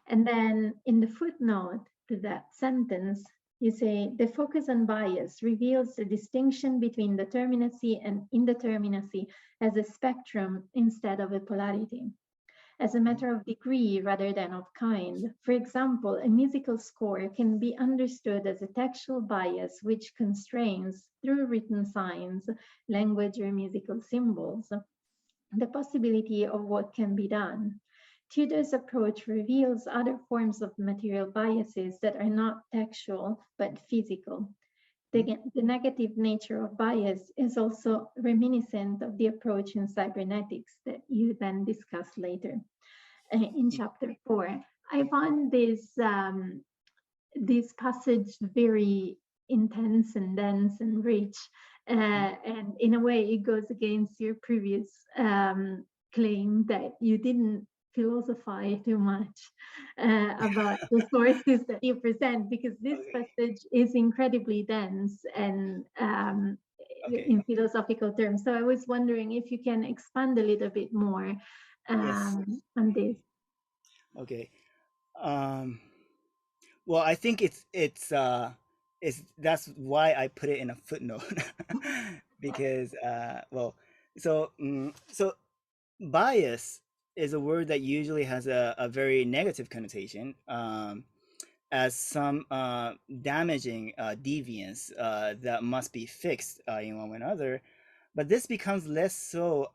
And then in the footnote to that sentence, you say, the focus on bias reveals the distinction between determinacy and indeterminacy as a spectrum instead of a polarity, as a matter of degree rather than of kind. For example, a musical score can be understood as a textual bias which constrains, through written signs, language, or musical symbols, the possibility of what can be done. Tudor's approach reveals other forms of material biases that are not textual but physical. The negative nature of bias is also reminiscent of the approach in cybernetics that you then discuss later in chapter 4. I found this passage very intense and dense and rich, and in a way it goes against your previous claim that you didn't philosophize too much about the sources that you present, because this passage is incredibly dense and in philosophical terms. So I was wondering if you can expand a little bit more on this. Okay. Well, I think it's that's why I put it in a footnote because so bias is a word that usually has a very negative connotation, as some damaging deviance that must be fixed in one way or another. But this becomes less so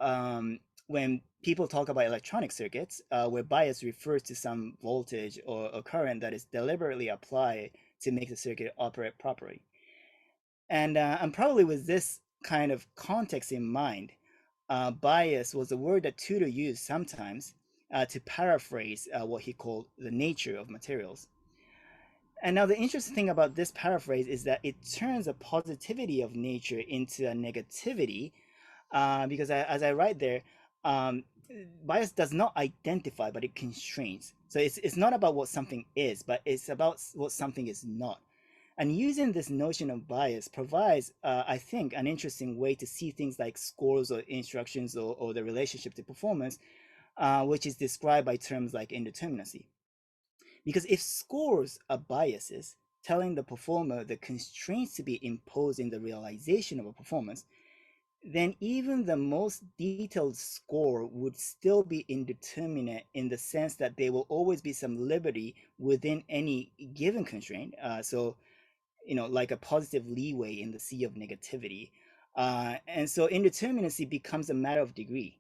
when people talk about electronic circuits, where bias refers to some voltage or current that is deliberately applied to make the circuit operate properly. And probably with this kind of context in mind, bias was a word that Tudor used sometimes to paraphrase what he called the nature of materials. And now the interesting thing about this paraphrase is that it turns a positivity of nature into a negativity, because as I write there, bias does not identify, but it constrains. So it's not about what something is, but it's about what something is not. And using this notion of bias provides, I think, an interesting way to see things like scores or instructions or the relationship to performance, which is described by terms like indeterminacy. Because if scores are biases, telling the performer the constraints to be imposed in the realization of a performance, then even the most detailed score would still be indeterminate, in the sense that there will always be some liberty within any given constraint. So, like a positive leeway in the sea of negativity. And so indeterminacy becomes a matter of degree.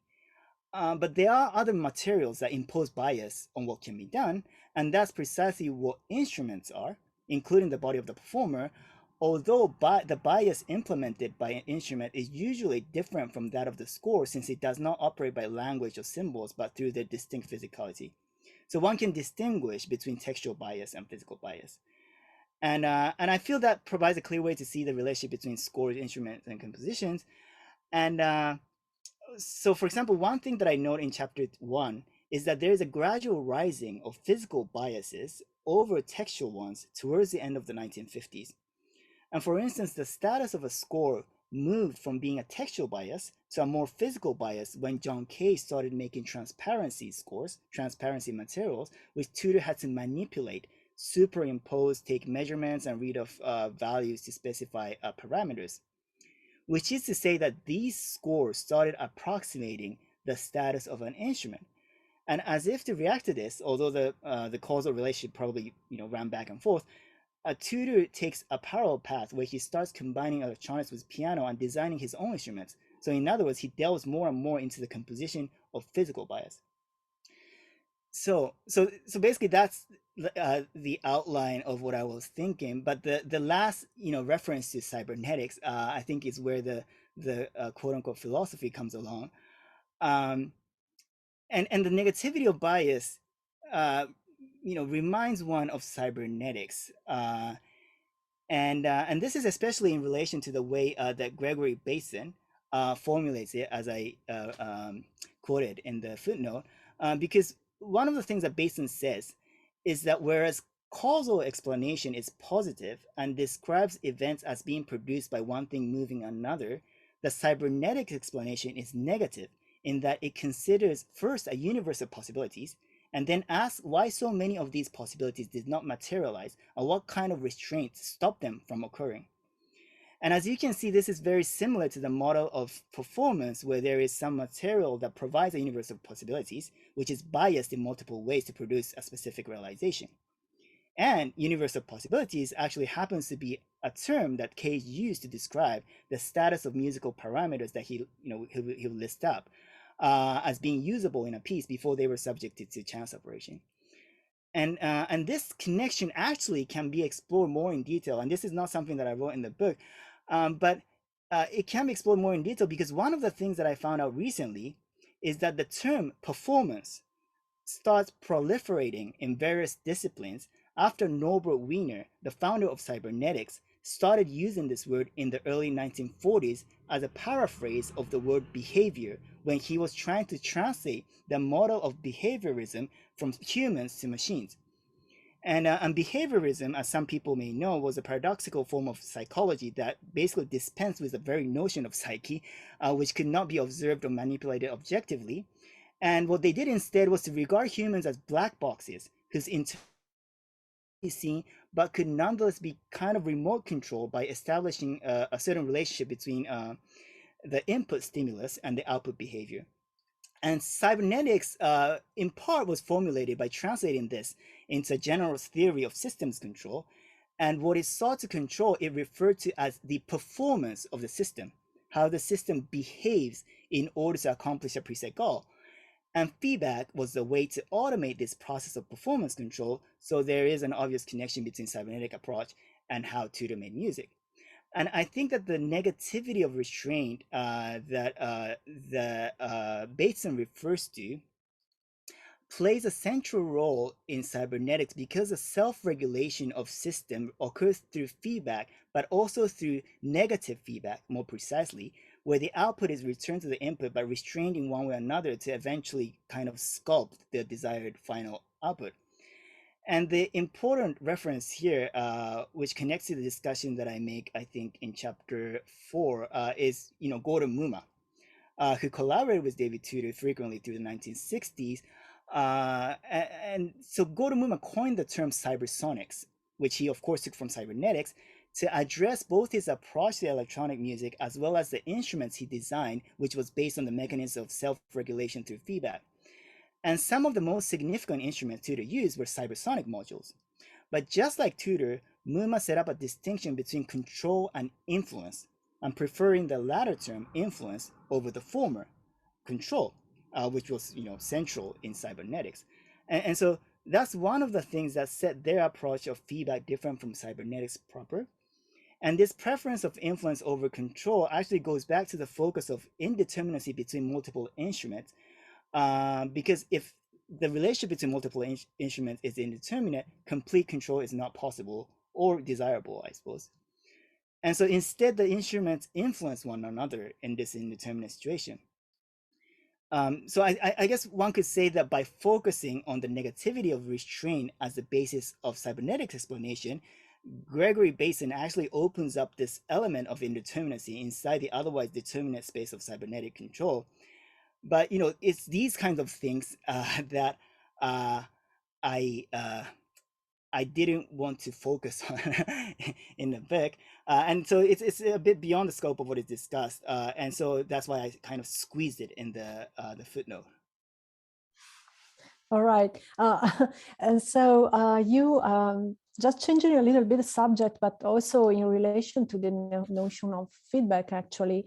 But there are other materials that impose bias on what can be done, and that's precisely what instruments are, including the body of the performer, although the bias implemented by an instrument is usually different from that of the score, since it does not operate by language or symbols, but through their distinct physicality. So one can distinguish between textual bias and physical bias. And I feel that provides a clear way to see the relationship between scores, instruments, and compositions. And so, for example, one thing that I note in chapter 1 is that there is a gradual rising of physical biases over textual ones towards the end of the 1950s. And for instance, the status of a score moved from being a textual bias to a more physical bias when John Kay started making transparency scores, transparency materials, which Tudor had to manipulate, superimpose, take measurements, and read off values to specify parameters. which is to say that these scores started approximating the status of an instrument. And as if to react to this, although the causal relationship probably ran back and forth, Tudor takes a parallel path where he starts combining electronics with piano and designing his own instruments. So in other words, he delves more and more into the composition of physical bias. So basically that's the outline of what I was thinking. But the last reference to cybernetics, I think, is where the quote unquote philosophy comes along. And the negativity of bias, reminds one of cybernetics. And this is especially in relation to the way that Gregory Bateson formulates it, as I quoted in the footnote, because one of the things that Bateson says is that whereas causal explanation is positive and describes events as being produced by one thing moving another, the cybernetic explanation is negative in that it considers first a universe of possibilities and then asks why so many of these possibilities did not materialize and what kind of restraints stopped them from occurring. And as you can see, this is very similar to the model of performance, where there is some material that provides a universe of possibilities, which is biased in multiple ways to produce a specific realization. And universe of possibilities actually happens to be a term that Cage used to describe the status of musical parameters that he'll list up as being usable in a piece before they were subjected to chance operation. And this connection actually can be explored more in detail. And this is not something that I wrote in the book, but it can be explored more in detail because one of the things that I found out recently is that the term performance starts proliferating in various disciplines after Norbert Wiener, the founder of cybernetics, started using this word in the early 1940s as a paraphrase of the word behavior when he was trying to translate the model of behaviorism from humans to machines. And behaviorism, as some people may know, was a paradoxical form of psychology that basically dispensed with the very notion of psyche, which could not be observed or manipulated objectively. And what they did instead was to regard humans as black boxes whose intelligence is seen, but could nonetheless be kind of remote controlled by establishing a certain relationship between the input stimulus and the output behavior. And cybernetics, in part, was formulated by translating this into a general theory of systems control. And what it sought to control, it referred to as the performance of the system, how the system behaves in order to accomplish a preset goal. And feedback was the way to automate this process of performance control. So there is an obvious connection between cybernetic approach and how Tudor made music. And I think that the negativity of restraint that Bateson refers to plays a central role in cybernetics because the self-regulation of system occurs through feedback, but also through negative feedback, more precisely, where the output is returned to the input by restrained in one way or another to eventually kind of sculpt the desired final output. And the important reference here, which connects to the discussion that I make, I think, in chapter 4, is Gordon Muma, who collaborated with David Tudor frequently through the 1960s. And so Gordon Muma coined the term cybersonics, which he of course took from cybernetics, to address both his approach to electronic music as well as the instruments he designed, which was based on the mechanism of self-regulation through feedback. And some of the most significant instruments Tudor used were cybersonic modules. But just like Tudor, Muma set up a distinction between control and influence, and preferring the latter term, influence, over the former, control, which was central in cybernetics. And so that's one of the things that set their approach of feedback different from cybernetics proper. And this preference of influence over control actually goes back to the focus of indeterminacy between multiple instruments, because if the relationship between multiple instruments is indeterminate, complete control is not possible or desirable, I suppose. And so instead, the instruments influence one another in this indeterminate situation. So I guess one could say that by focusing on the negativity of restraint as the basis of cybernetics explanation, Gregory Bateson actually opens up this element of indeterminacy inside the otherwise determinate space of cybernetic control. But it's these kinds of things that I I didn't want to focus on in the book. And so it's a bit beyond the scope of what is discussed. And so that's why I kind of squeezed it in the footnote. All right. And so you just changing a little bit the subject, but also in relation to the notion of feedback, actually,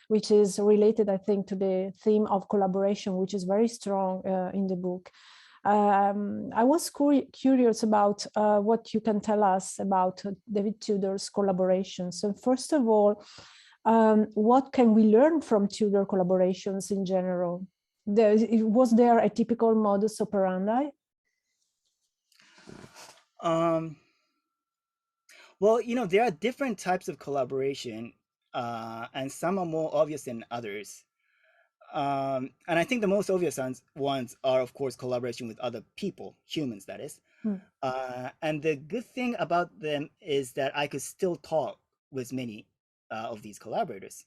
which is related, I think, to the theme of collaboration, which is very strong in the book. I was curious about what you can tell us about David Tudor's collaborations. So first of all, what can we learn from Tudor collaborations in general? Was there a typical modus operandi? Well, you know, there are different types of collaboration, and some are more obvious than others. And I think the most obvious ones are, of course, collaboration with other people, humans, that is. And the good thing about them is that I could still talk with many of these collaborators.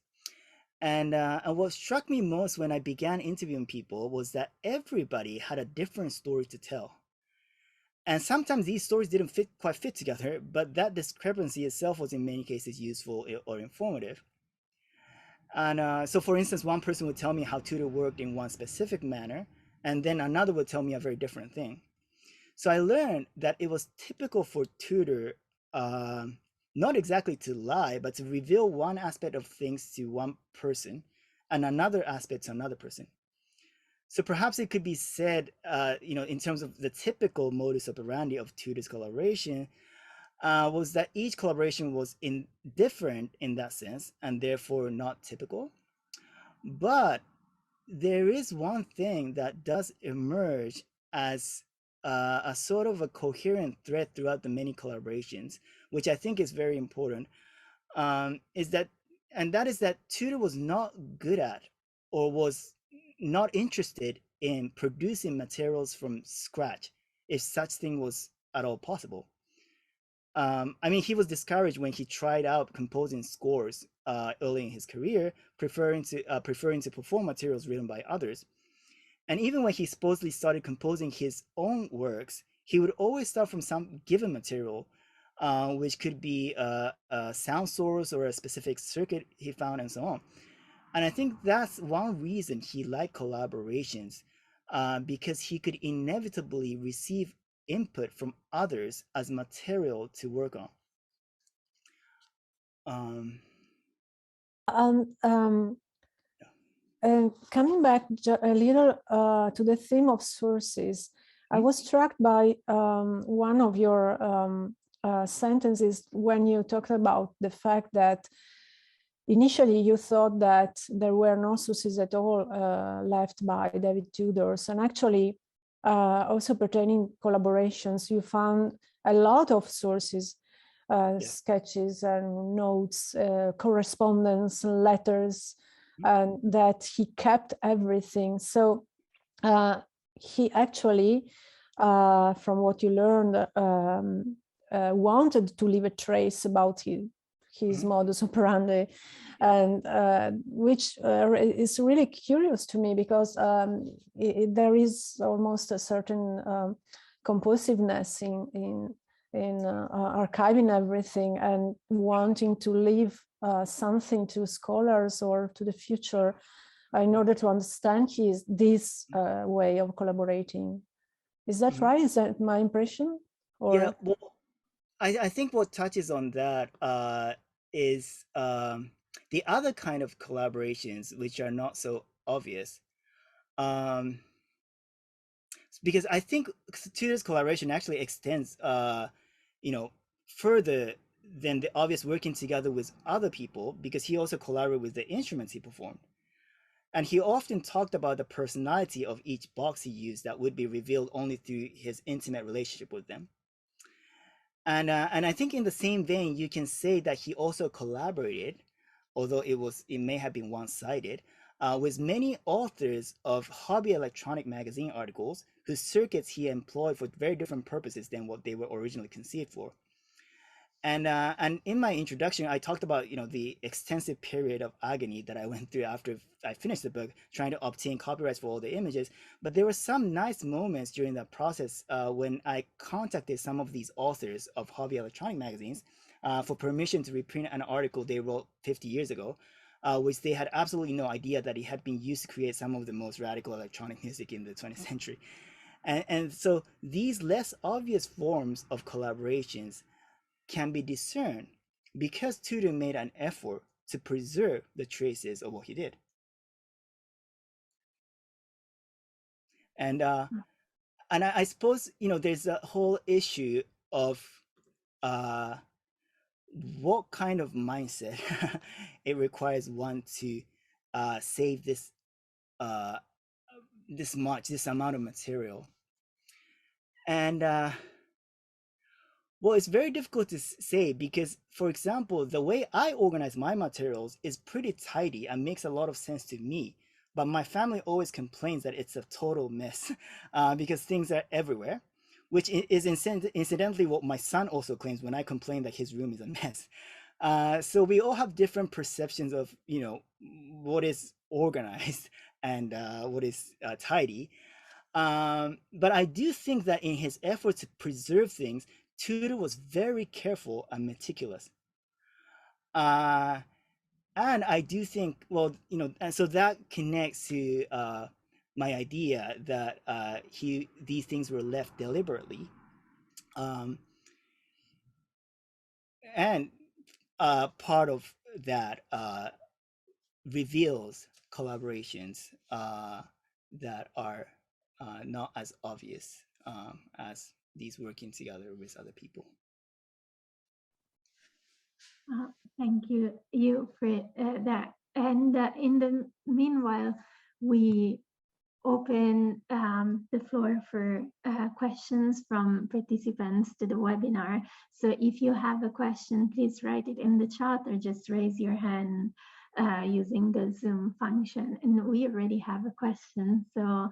And what struck me most when I began interviewing people was that everybody had a different story to tell. And sometimes these stories didn't quite fit together, but that discrepancy itself was in many cases useful or informative. And so, for instance, one person would tell me how Tudor worked in one specific manner, and then another would tell me a very different thing. So I learned that it was typical for Tudor not exactly to lie, but to reveal one aspect of things to one person and another aspect to another person. So perhaps it could be said, you know, in terms of the typical modus operandi of Tudor's collaboration, was that each collaboration was different in that sense and therefore not typical. But there is one thing that does emerge as a sort of a coherent thread throughout the many collaborations, which I think is very important, is that, and that is that Tudor was not good at or was not interested in producing materials from scratch, if such thing was at all possible. I mean, he was discouraged when he tried out composing scores early in his career, preferring to perform materials written by others. And even when he supposedly started composing his own works, he would always start from some given material, which could be a sound source or a specific circuit he found, and so on. And I think that's one reason he liked collaborations, because he could inevitably receive input from others as material to work on. Coming back a little to the theme of sources, I was struck by one of your sentences when you talked about the fact that initially you thought that there were no sources at all left by David Tudor's, and actually also pertaining collaborations, you found a lot of sources, sketches and notes, correspondence, letters, and that he kept everything. So he actually, from what you learned, wanted to leave a trace about his modus operandi, and which is really curious to me, because there is almost a certain compulsiveness in archiving everything and wanting to leave something to scholars or to the future in order to understand this way of collaborating. Is that right? Is that my impression? Or... Yeah, well, I think what touches on that is the other kind of collaborations which are not so obvious. Because I think Tudor's collaboration actually extends, you know, further than the obvious working together with other people, because he also collaborated with the instruments he performed. And he often talked about the personality of each box he used that would be revealed only through his intimate relationship with them. And I think in the same vein, you can say that he also collaborated, although it may have been one-sided, with many authors of hobby electronic magazine articles whose circuits he employed for very different purposes than what they were originally conceived for. And in my introduction, I talked about the extensive period of agony that I went through after I finished the book, trying to obtain copyrights for all the images. But there were some nice moments during that process when I contacted some of these authors of hobby electronic magazines for permission to reprint an article they wrote 50 years ago, which they had absolutely no idea that it had been used to create some of the most radical electronic music in the 20th century. And so these less obvious forms of collaborations can be discerned because Tudor made an effort to preserve the traces of what he did. And I suppose there's a whole issue of what kind of mindset it requires one to save this amount of material. And well, it's very difficult to say because, for example, the way I organize my materials is pretty tidy and makes a lot of sense to me. But my family always complains that it's a total mess because things are everywhere, which is incidentally what my son also claims when I complain that his room is a mess. So we all have different perceptions of, what is organized and what is tidy. But I do think that in his effort to preserve things, Tudor was very careful and meticulous. And I do think, and so that connects to my idea that these things were left deliberately. And part of that reveals collaborations that are not as obvious as these working together with other people. Thank you for that. And in the meanwhile, we open the floor for questions from participants to the webinar. So if you have a question, please write it in the chat or just raise your hand using the Zoom function. And we already have a question. So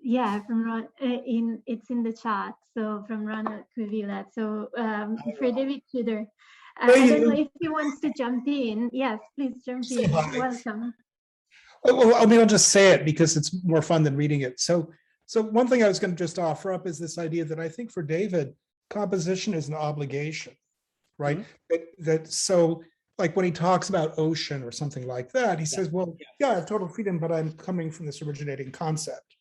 yeah, from Ron, it's in the chat. So from Ronald Kuvila. So for David Tudor, I don't know if he wants to jump in. Yes, please jump in. Welcome. Well, I mean, I'll just say it because it's more fun than reading it. So one thing I was going to just offer up is this idea that I think for David, composition is an obligation, right? Mm-hmm. So like when he talks about ocean or something like that, he says, well, yeah, I have total freedom, but I'm coming from this originating concept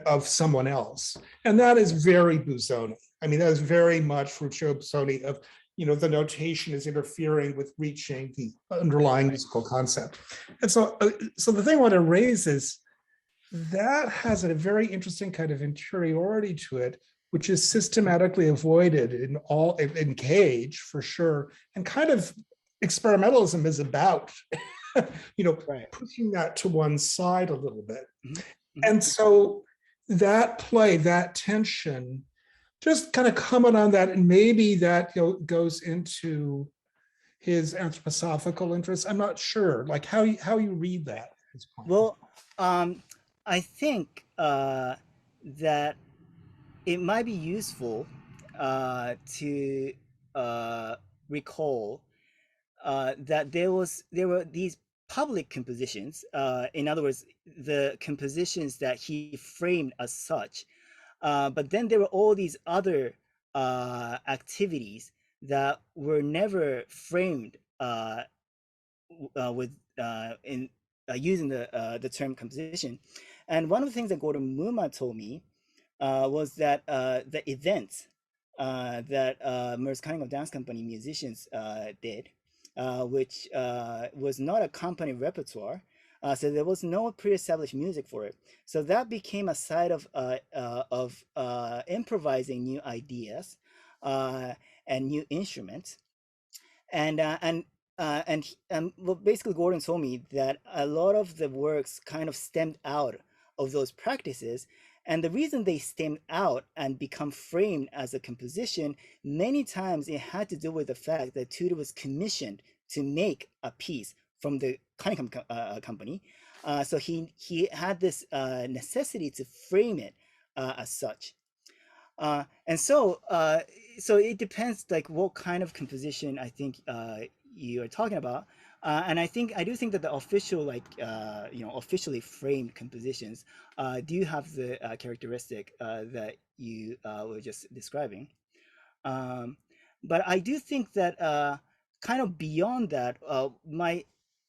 of someone else. And that is very Busoni. I mean, that is very much Ferruccio Busoni of, the notation is interfering with reaching the underlying musical concept. And so the thing I want to raise is that has a very interesting kind of interiority to it, which is systematically avoided in Cage for sure. And kind of experimentalism is about, pushing that to one side a little bit. Mm-hmm. And so that play, that tension, just kind of comment on that, and maybe that goes into his anthroposophical interest. I'm not sure, like how you read that. Well, I think that it might be useful to recall that there were these public compositions. In other words, the compositions that he framed as such. But then there were all these other activities that were never framed using the term composition. And one of the things that Gordon Muma told me was that the event that Merce Cunningham Dance Company musicians did, which was not a company repertoire, so there was no pre-established music for it. So that became a side of improvising new ideas and new instruments. And well, basically Gordon told me that a lot of the works kind of stemmed out of those practices. And the reason they stemmed out and become framed as a composition, many times it had to do with the fact that Tudor was commissioned to make a piece from the Cunningham company. So he had this necessity to frame it as such. And so so it depends like what kind of composition I think you are talking about. And I do think that the official officially framed compositions do have the characteristic that you were just describing. But I do think that kind of beyond that,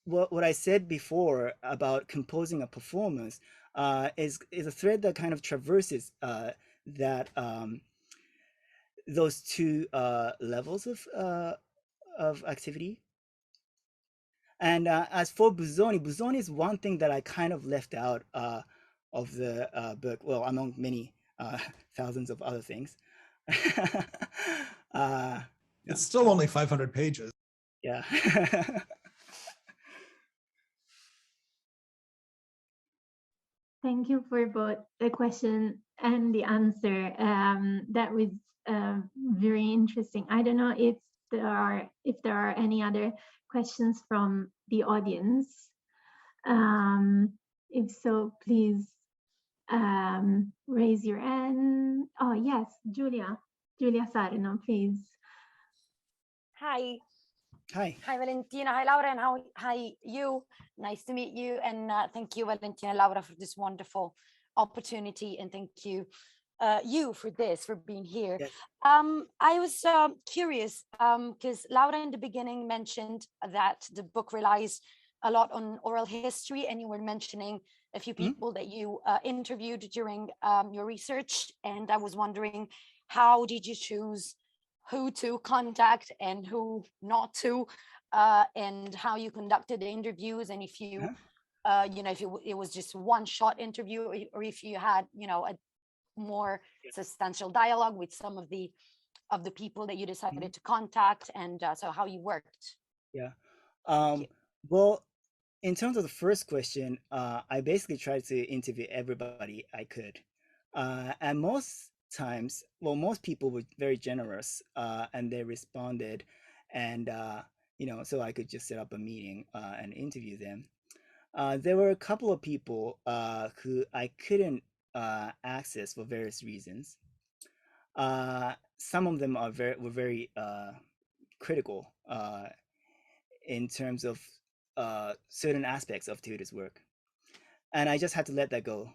what I said before about composing a performance is a thread that kind of traverses that those two levels of activity. And as for Busoni is one thing that I kind of left out of the book, well, among many thousands of other things. It's still only 500 pages. Yeah. Thank you for both the question and the answer. That was very interesting. I don't know if there are any other questions from the audience. If so, please raise your hand. Oh yes, Julia Sarno, please. Hi. Hi. Hi, Valentina. Hi, Laura. And hi, you. Nice to meet you. And thank you, Valentina and Laura, for this wonderful opportunity. And thank you, for being here. Yes. I was curious because Laura in the beginning mentioned that the book relies a lot on oral history, and you were mentioning a few people that you interviewed during your research. And I was wondering, how did you choose who to contact and who not to, and how you conducted the interviews, and if you, if it was just one shot interview, or if you had, a more substantial dialogue with some of the people that you decided to contact, and so how you worked. Yeah. Well, in terms of the first question, I basically tried to interview everybody I could, and most times, well, most people were very generous, and they responded, and so I could just set up a meeting and interview them. There were a couple of people who I couldn't access for various reasons. Some of them were very critical in terms of certain aspects of Tudor's work, and I just had to let that go.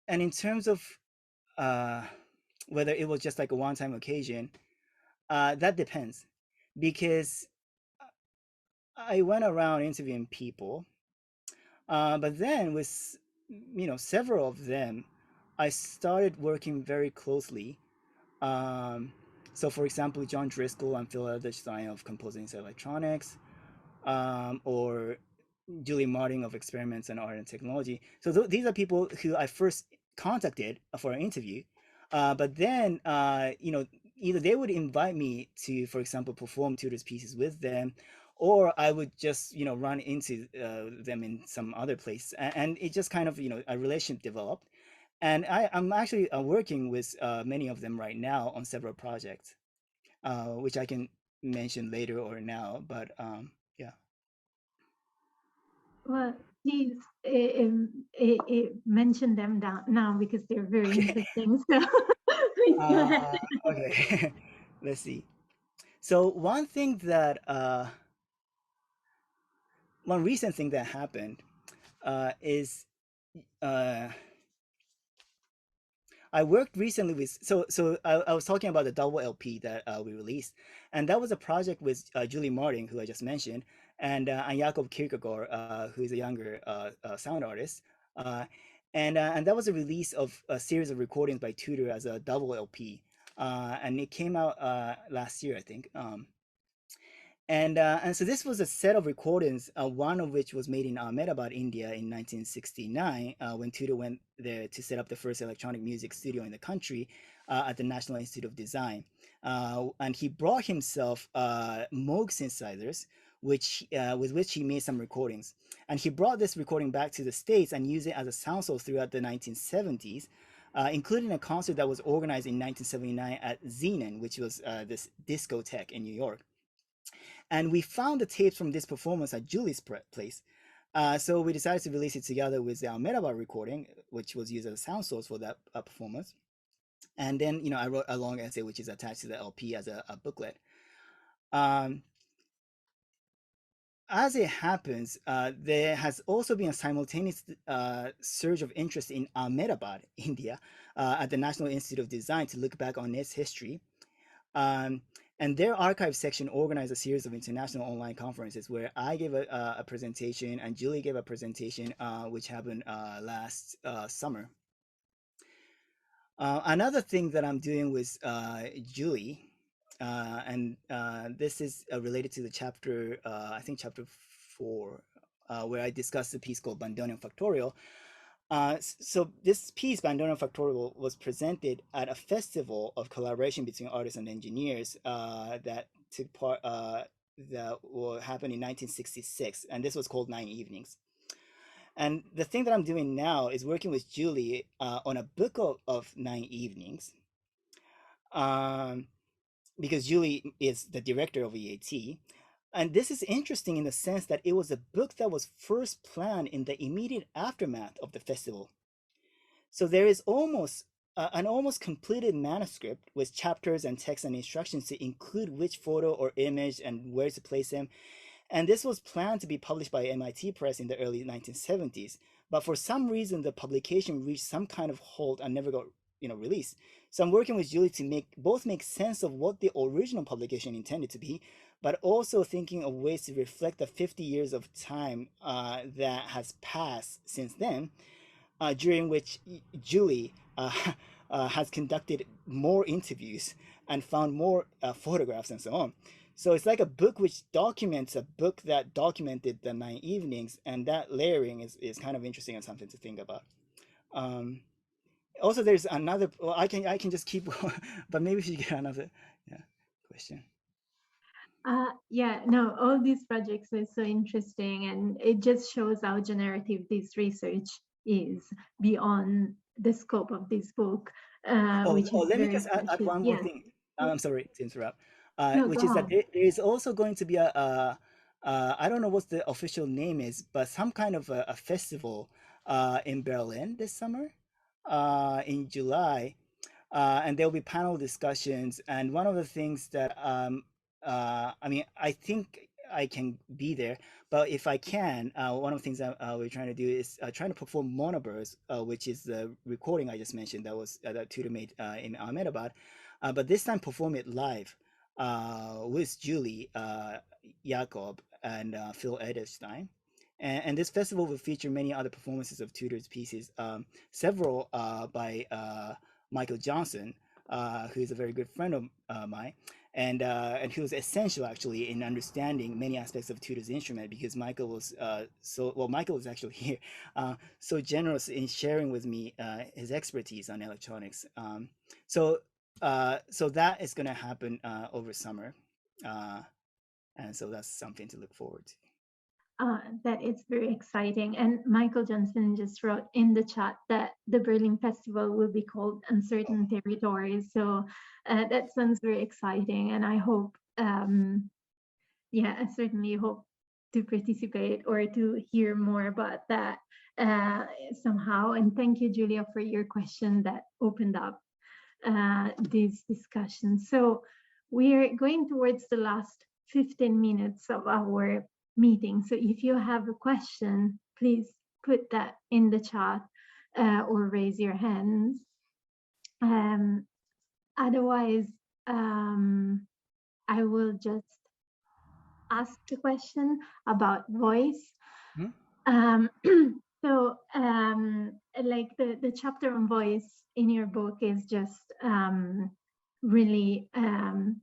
And in terms of whether it was just like a one-time occasion, that depends, because I went around interviewing people, but then with several of them, I started working very closely. So for example, John Driscoll and Phil Edelstein of Composing Electronics, or Julie Martin of Experiments in Art and Technology. So these are people who I first contacted for an interview, but then either they would invite me to, for example, perform Tudor's pieces with them, or I would just run into them in some other place, and it just kind of a relationship developed. And I'm actually working with many of them right now on several projects, which I can mention later or now, but yeah. Well, please mention them now because they're very interesting. So please go ahead. Okay, let's see. So one recent thing that happened is I worked recently with, I was talking about the double LP that we released, and that was a project with Julie Martin, who I just mentioned, and Jakob Kierkegaard, who is a younger sound artist, and that was a release of a series of recordings by Tudor as a double LP, and it came out last year, I think. And so this was a set of recordings, one of which was made in Ahmedabad, India in 1969, when Tudor went there to set up the first electronic music studio in the country at the National Institute of Design. And he brought himself Moog synthesizers, with which he made some recordings. And he brought this recording back to the States and used it as a sound source throughout the 1970s, including a concert that was organized in 1979 at Xenon, which was this discotheque in New York. And we found the tapes from this performance at Julie's place. So we decided to release it together with our Ahmedabad recording, which was used as a sound source for that performance. And then, you know, I wrote a long essay, which is attached to the LP as a booklet. As it happens, there has also been a simultaneous surge of interest in Ahmedabad, India, at the National Institute of Design to look back on its history. And their archive section organized a series of international online conferences where I gave a presentation and Julie gave a presentation, which happened last summer. Another thing that I'm doing with Julie, and this is related to the chapter, I think chapter 4, where I discussed the piece called Bandonian Factorial. So this piece, Bandonian Factorial, was presented at a festival of collaboration between artists and engineers that took part, that will happen in 1966, and this was called 9 Evenings. And the thing that I'm doing now is working with Julie on a book of 9 Evenings, because Julie is the director of EAT. And this is interesting in the sense that it was a book that was first planned in the immediate aftermath of the festival. So there is almost an almost completed manuscript with chapters and text and instructions to include which photo or image and where to place them. And this was planned to be published by MIT Press in the early 1970s. But for some reason, the publication reached some kind of halt and never got, you know, released. So I'm working with Julie to make sense of what the original publication intended to be, but also thinking of ways to reflect the 50 years of time that has passed since then, during which Julie has conducted more interviews and found more photographs and so on. So it's like a book which documents a book that documented the 9 Evenings, and that layering is kind of interesting and something to think about. Also, there's another. Well, I can just keep, but maybe if you get another question. Yeah, no, all these projects are so interesting, and it just shows how generative this research is beyond the scope of this book. Which is let me very just add one more thing. I'm sorry to interrupt. No, which is that there is also going to be a I don't know what the official name is, but some kind of a festival in Berlin this summer, in July, and there'll be panel discussions. And one of the things that I mean, I think I can be there, but if I can, one of the things that we're trying to do is trying to perform Monobers, which is the recording I just mentioned that was that Tudor made in Ahmedabad, but this time perform it live with Julie, Jakob, and Phil Edelstein. And this festival will feature many other performances of Tudor's pieces, several by Michael Johnson, who is a very good friend of mine, and who was essential actually in understanding many aspects of Tudor's instrument, because Michael was Michael was actually here, so generous in sharing with me his expertise on electronics. So that is going to happen over summer, and so that's something to look forward to. That is very exciting. And Michael Johnson just wrote in the chat that the Berlin Festival will be called Uncertain Territories. So that sounds very exciting. And I hope, I certainly hope to participate or to hear more about that somehow. And thank you, Julia, for your question that opened up this discussion. So we're going towards the last 15 minutes of our meeting. So if you have a question, please put that in the chat or raise your hands. Otherwise, I will just ask the question about voice. So like the chapter on voice in your book is just really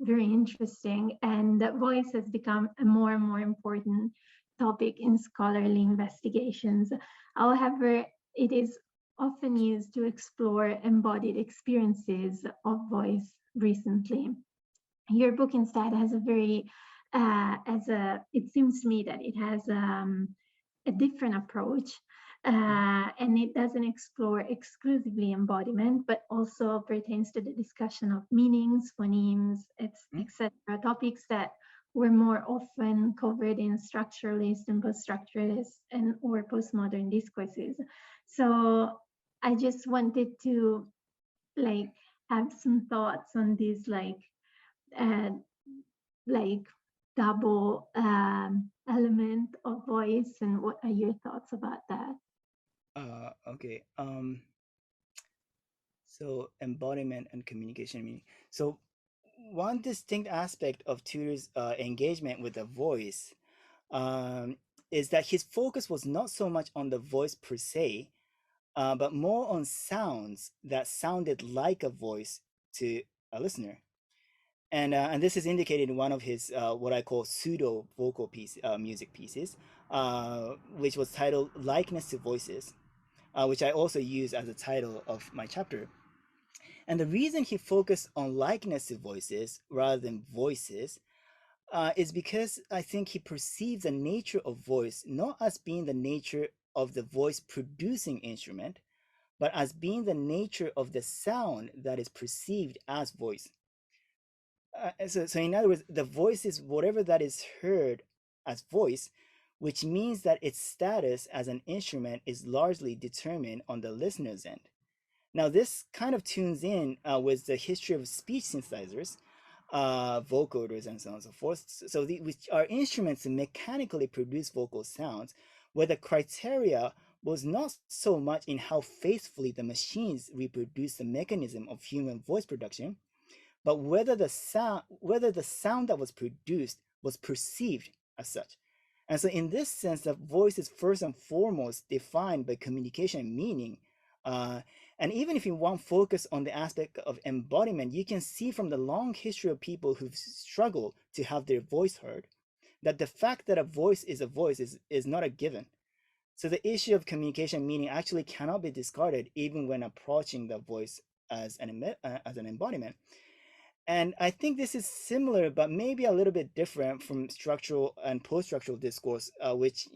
very interesting, and that voice has become a more and more important topic in scholarly investigations. However, it is often used to explore embodied experiences of voice recently. Your book instead has a very, it seems to me that it has a different approach. And it doesn't explore exclusively embodiment, but also pertains to the discussion of meanings, phonemes, etc., topics that were more often covered in structuralist and post-structuralist and or postmodern discourses. So I just wanted to like have some thoughts on this like double element of voice, and what are your thoughts about that? Okay. So embodiment and communication meaning. So one distinct aspect of Tudor's engagement with the voice is that his focus was not so much on the voice per se, but more on sounds that sounded like a voice to a listener. And this is indicated in one of his what I call pseudo vocal music pieces, which was titled "Likeness to Voices," which I also use as a title of my chapter. And the reason he focused on likeness to voices rather than voices is because I think he perceives the nature of voice not as being the nature of the voice producing instrument, but as being the nature of the sound that is perceived as voice. So in other words, the voice is whatever that is heard as voice, which means that its status as an instrument is largely determined on the listener's end. Now, this kind of tunes in with the history of speech synthesizers, vocoders, and so on and so forth. So which are instruments to mechanically produce vocal sounds, where the criteria was not so much in how faithfully the machines reproduce the mechanism of human voice production, but whether the sound that was produced was perceived as such. And so in this sense, the voice is first and foremost defined by communication meaning. And even if you want to focus on the aspect of embodiment, you can see from the long history of people who've struggled to have their voice heard, that the fact that a voice is not a given. So the issue of communication meaning actually cannot be discarded even when approaching the voice as an embodiment. And I think this is similar, but maybe a little bit different from structural and post-structural discourse, which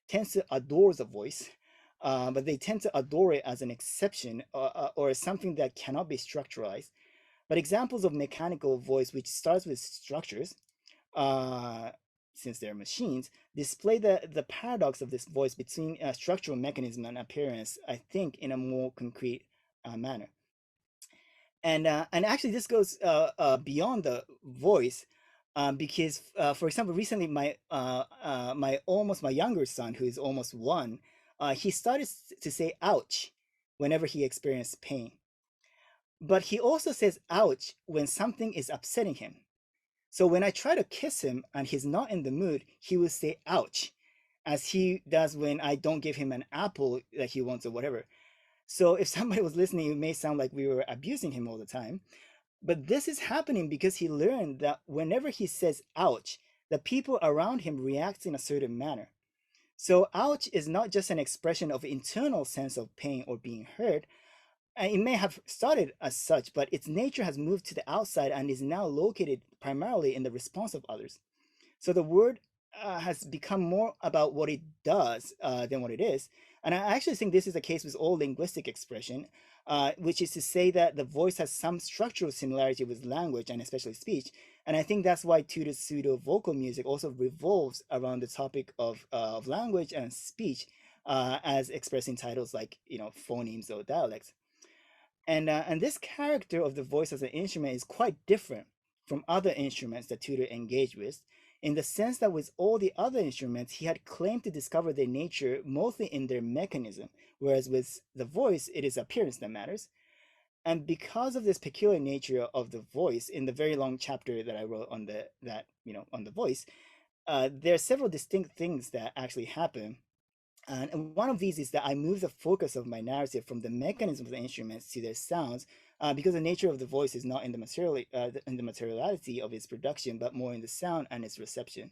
tends to adore the voice, but they tend to adore it as an exception or as something that cannot be structuralized. But examples of mechanical voice, which starts with structures, since they're machines, display the paradox of this voice between structural mechanism and appearance, I think, in a more concrete manner. And actually, this goes beyond the voice, because, for example, recently my younger son, who is almost 1, he started to say "ouch" whenever he experienced pain. But he also says "ouch" when something is upsetting him. So when I try to kiss him and he's not in the mood, he will say "ouch," as he does when I don't give him an apple that he wants or whatever. So if somebody was listening, it may sound like we were abusing him all the time. But this is happening because he learned that whenever he says "ouch," the people around him react in a certain manner. So "ouch" is not just an expression of internal sense of pain or being hurt. And it may have started as such, but its nature has moved to the outside and is now located primarily in the response of others. So the word has become more about what it does than what it is. And I actually think this is the case with all linguistic expression, which is to say that the voice has some structural similarity with language and especially speech. And I think that's why Tudor's pseudo vocal music also revolves around the topic of language and speech as expressed in titles like phonemes or dialects. And this character of the voice as an instrument is quite different from other instruments that Tudor engaged with, in the sense that with all the other instruments, he had claimed to discover their nature mostly in their mechanism, whereas with the voice, it is appearance that matters. And because of this peculiar nature of the voice, in the very long chapter that I wrote on on the voice, there are several distinct things that actually happen. And one of these is that I move the focus of my narrative from the mechanism of the instruments to their sounds, because the nature of the voice is not in the materiality of its production, but more in the sound and its reception.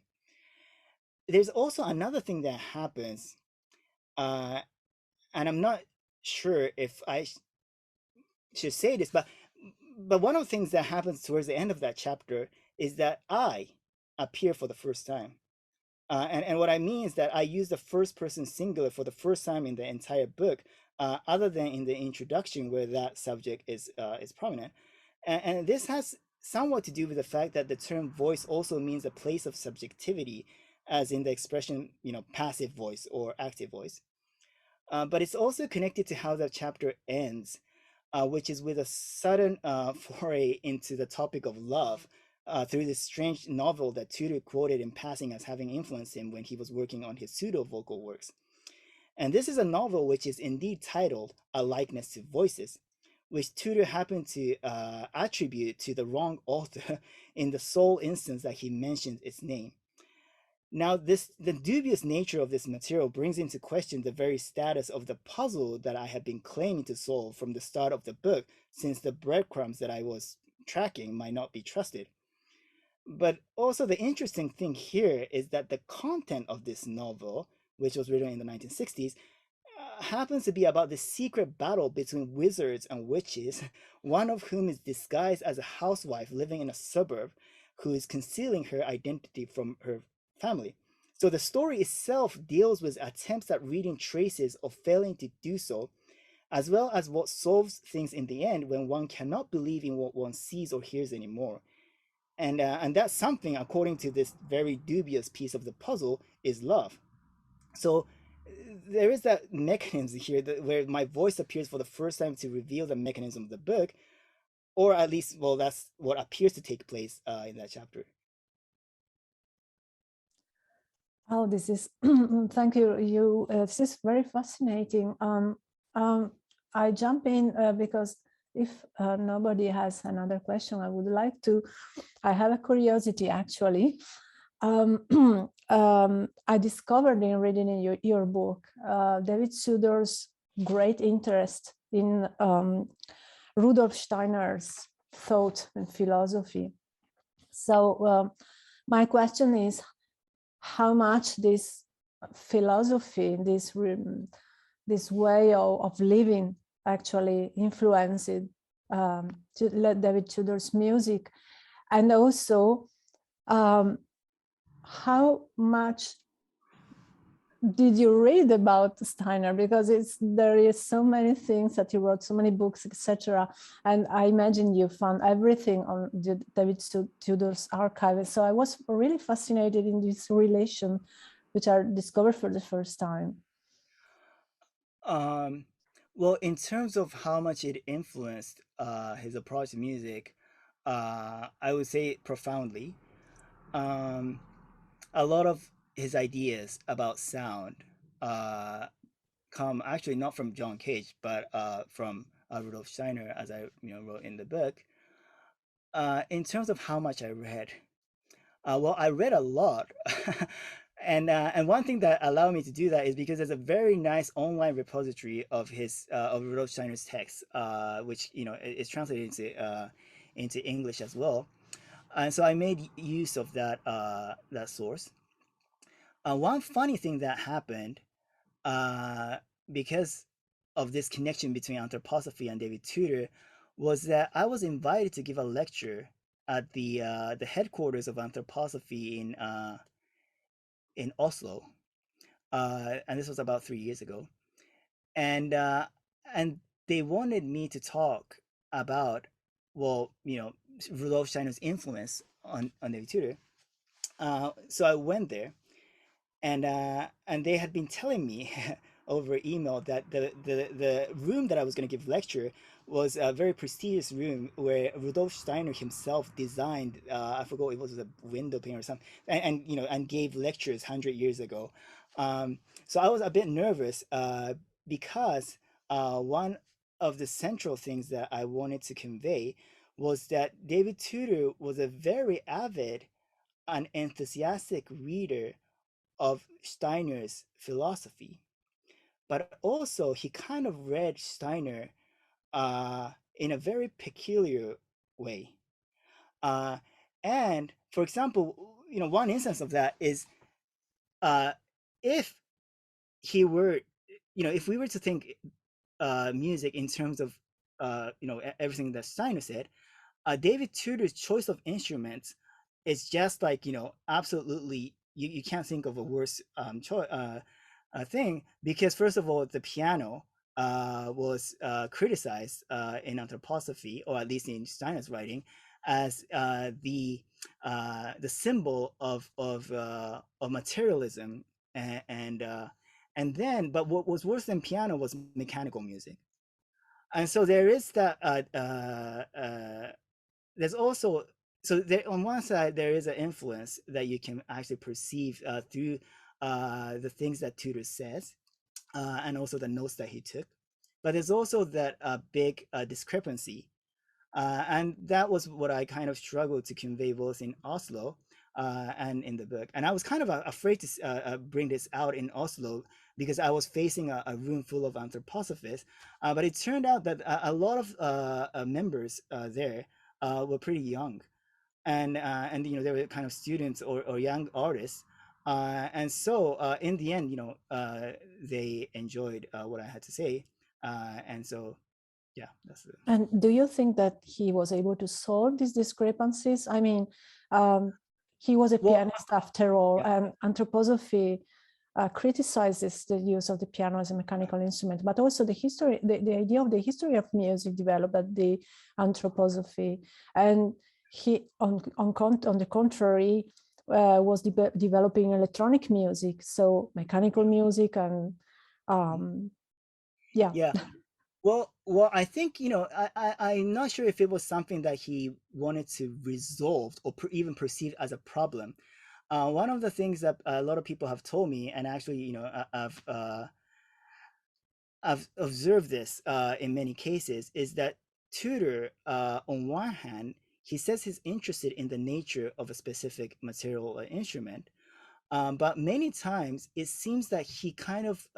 There's also another thing that happens, and I'm not sure if I should say this, but one of the things that happens towards the end of that chapter is that I appear for the first time. And what I mean is that I use the first person singular for the first time in the entire book, other than in the introduction where that subject is prominent. And this has somewhat to do with the fact that the term voice also means a place of subjectivity, as in the expression, passive voice or active voice. But it's also connected to how the chapter ends, which is with a sudden foray into the topic of love through this strange novel that Tudor quoted in passing as having influenced him when he was working on his pseudo-vocal works. And this is a novel which is indeed titled A Likeness to Voices, which Tudor happened to attribute to the wrong author in the sole instance that he mentioned its name. Now, the dubious nature of this material brings into question the very status of the puzzle that I had been claiming to solve from the start of the book, since the breadcrumbs that I was tracking might not be trusted. But also the interesting thing here is that the content of this novel, which was written in the 1960s, happens to be about the secret battle between wizards and witches, one of whom is disguised as a housewife living in a suburb who is concealing her identity from her family. So the story itself deals with attempts at reading traces of failing to do so, as well as what solves things in the end when one cannot believe in what one sees or hears anymore. And that's something, according to this very dubious piece of the puzzle, is love. So there is that mechanism here where my voice appears for the first time to reveal the mechanism of the book, or at least, well, that's what appears to take place in that chapter. Oh, this is, thank you. This is very fascinating. I jump in because if nobody has another question, I would like to, I have a curiosity actually. I discovered in reading your book, David Tudor's great interest in Rudolf Steiner's thought and philosophy. So my question is, how much this philosophy, this way of living actually influenced David Tudor's music, and also how much did you read about Steiner? Because there is so many things that you wrote, so many books, etc. And I imagine you found everything on David Tudor's archive. So I was really fascinated in this relation, which I discovered for the first time. Well, in terms of how much it influenced his approach to music, I would say profoundly. A lot of his ideas about sound come actually not from John Cage, but from Rudolf Steiner, as I wrote in the book. In terms of how much I read, well, I read a lot. And one thing that allowed me to do that is because there's a very nice online repository of his of Rudolf Steiner's text, which is translated into English as well. And so I made use of that source. One funny thing that happened because of this connection between anthroposophy and David Tudor was that I was invited to give a lecture at the headquarters of anthroposophy in Oslo, and this was about 3 years ago, and they wanted me to talk about, well, Rudolf Steiner's influence on David Tudor. So I went there, and they had been telling me over email that the room that I was going to give lecture was a very prestigious room where Rudolf Steiner himself designed, I forgot, it was a window pane or something, and gave lectures 100 years ago. So I was a bit nervous because one of the central things that I wanted to convey was that David Tudor was a very avid and enthusiastic reader of Steiner's philosophy, but also he kind of read Steiner in a very peculiar way. And for example, one instance of that is if he were, if we were to think music in terms of everything that Steiner said, David Tudor's choice of instruments is just like, absolutely, you can't think of a worse thing, because first of all, the piano was criticized in anthroposophy, or at least in Steiner's writing, as the symbol of materialism, and then, but what was worse than piano was mechanical music. And so there is that there's also, so there, on one side there is an influence that you can actually perceive through the things that Tudor says, and also the notes that he took, but there's also that big discrepancy, and that was what I kind of struggled to convey both in Oslo and in the book. And I was kind of afraid to bring this out in Oslo because I was facing a room full of anthroposophists, but it turned out that a lot of members there were pretty young, and you know, they were kind of students or young artists, and so in the end, you know, they enjoyed what I had to say, and so yeah, that's it. And do you think that he was able to solve these discrepancies? I mean, he was a pianist after all, yeah. and anthroposophy criticizes the use of the piano as a mechanical instrument, but also the history, the idea of the history of music developed at the anthroposophy. And he, on the contrary, was developing electronic music, so mechanical music, and yeah. Well, I think, you know, I'm not sure if it was something that he wanted to resolve or even perceive as a problem. One of the things that a lot of people have told me, and actually, you know, I've observed this in many cases, is that Tudor, on one hand, he says he's interested in the nature of a specific material or instrument, but many times it seems that he kind of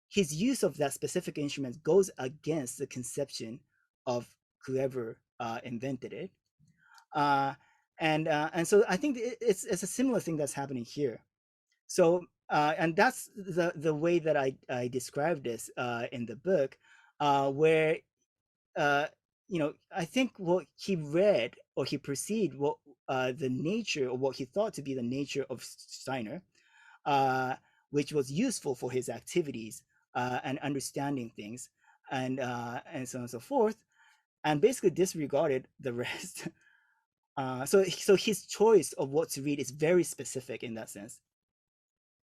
his use of that specific instrument goes against the conception of whoever invented it, and so I think it's a similar thing that's happening here. So and that's the way that I describe this in the book, where you know, I think what he read or he perceived what the nature, or what he thought to be the nature of Steiner, which was useful for his activities and understanding things, and so on and so forth, and basically disregarded the rest. So his choice of what to read is very specific in that sense.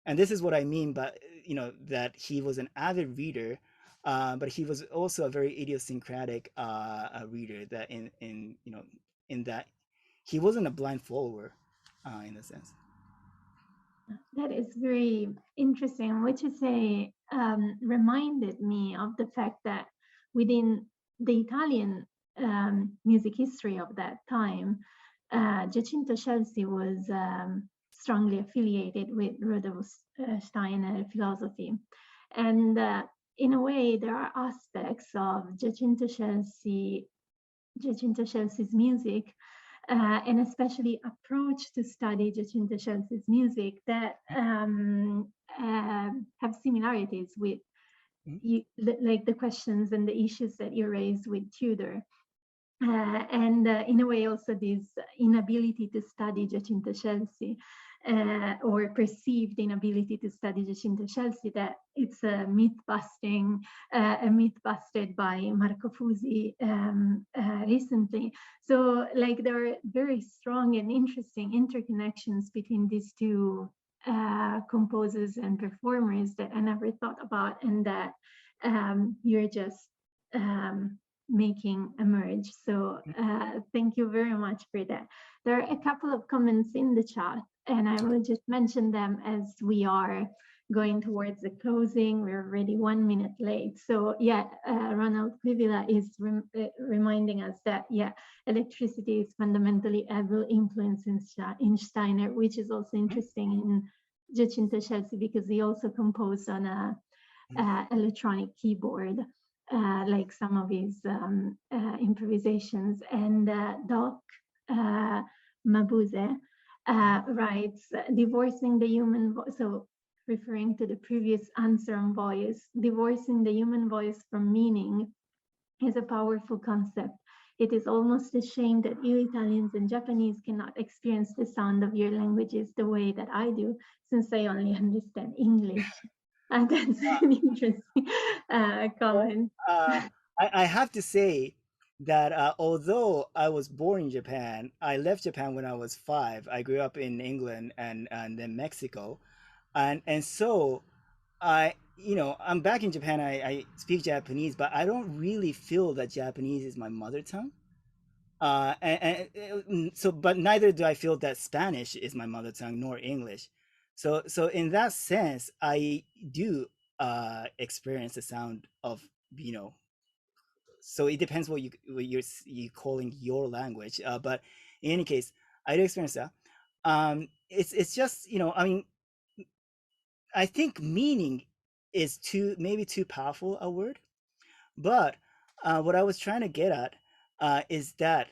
And this is what I mean by, you know, that he was an avid reader, but he was also a very idiosyncratic reader, that in you know, in that he wasn't a blind follower in a sense. That is very interesting. What you say reminded me of the fact that within the Italian music history of that time, Giacinto Scelsi was strongly affiliated with Rudolf Steiner philosophy. And in a way, there are aspects of Giacinto Scelsi's music, and especially approach to study Giacinto Scelsi's music that have similarities with like the questions and the issues that you raised with Tudor. And in a way also this inability to study Giacinto Scelsi, or perceived inability to study Giacinto Scelsi, that it's a myth busted by Marco Fusi recently. So like there are very strong and interesting interconnections between these two composers and performers that I never thought about, and that you're just making emerge. So thank you very much for that. There are a couple of comments in the chat, and I will just mention them as we are going towards the closing. We're already 1 minute late. So yeah, Ronald Klivila is reminding us that, yeah, electricity is fundamentally a will influence in Steiner, which is also interesting in Giacinto Scelsi because he also composed on a electronic keyboard, like some of his improvisations. And Doc Mabuse writes, divorcing the human voice, so referring to the previous answer on voice, divorcing the human voice from meaning is a powerful concept. It is almost a shame that you Italians and Japanese cannot experience the sound of your languages the way that I do, since I only understand English. That's an interesting comment. I have to say that although I was born in Japan, I left Japan when I was 5. I grew up in England and then Mexico, and so I'm back in Japan. I speak Japanese, but I don't really feel that Japanese is my mother tongue. So, but neither do I feel that Spanish is my mother tongue nor English. So in that sense, I do experience the sound of, so it depends what you're calling your language. But in any case, I do experience that. It's just, I mean, I think meaning is maybe too powerful a word, but what I was trying to get at is that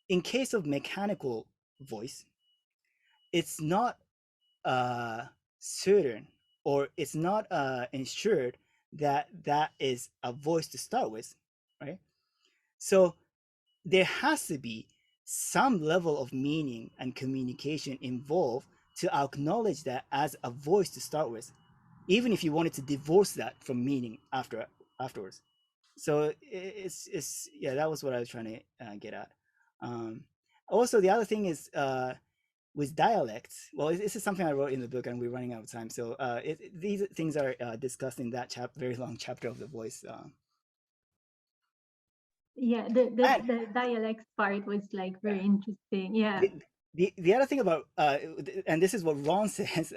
in case of mechanical voice, it's not certain, or it's not ensured that that is a voice to start with, right? So there has to be some level of meaning and communication involved to acknowledge that as a voice to start with, even if you wanted to divorce that from meaning afterwards. So it's yeah, that was what I was trying to get at. Also, the other thing is with dialects. Well, this is something I wrote in the book, and we're running out of time. So these things are discussed in that very long chapter of the voice. Yeah, the dialects part was like very interesting. Yeah. The other thing about and this is what Ron says,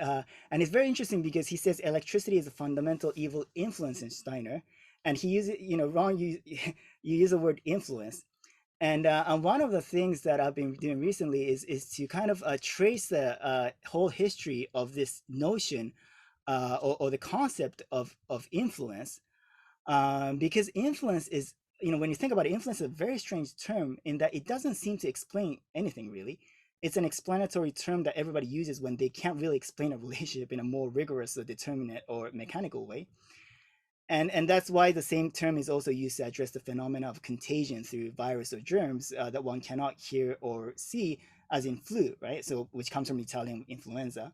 and it's very interesting because he says electricity is a fundamental evil influence in Steiner, and he uses, Ron, you use the word influence, and one of the things that I've been doing recently is to kind of trace the whole history of this notion or the concept of influence, because influence is, when you think about it, influence is a very strange term in that it doesn't seem to explain anything really. It's an explanatory term that everybody uses when they can't really explain a relationship in a more rigorous or determinate or mechanical way. And that's why the same term is also used to address the phenomena of contagion through virus or germs that one cannot hear or see, as in flu, right? So which comes from Italian influenza.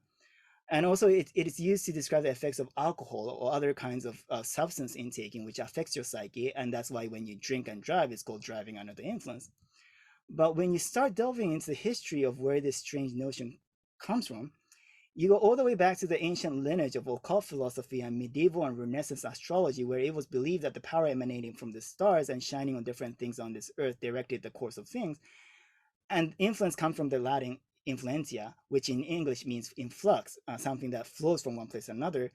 And also it is used to describe the effects of alcohol or other kinds of substance intaking, which affects your psyche. And that's why when you drink and drive, it's called driving under the influence. But when you start delving into the history of where this strange notion comes from, you go all the way back to the ancient lineage of occult philosophy and medieval and Renaissance astrology, where it was believed that the power emanating from the stars and shining on different things on this earth directed the course of things. And influence comes from the Latin influentia, which in English means influx, something that flows from one place to another.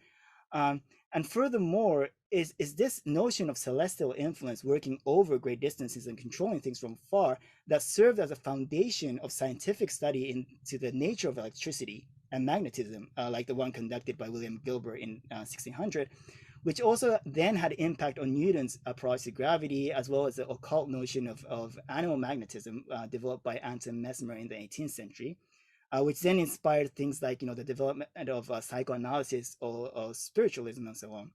And furthermore, is this notion of celestial influence working over great distances and controlling things from far that served as a foundation of scientific study into the nature of electricity and magnetism, like the one conducted by William Gilbert in 1600, which also then had impact on Newton's approach to gravity, as well as the occult notion of animal magnetism developed by Anton Mesmer in the 18th century. Which then inspired things like, the development of psychoanalysis or spiritualism and so on.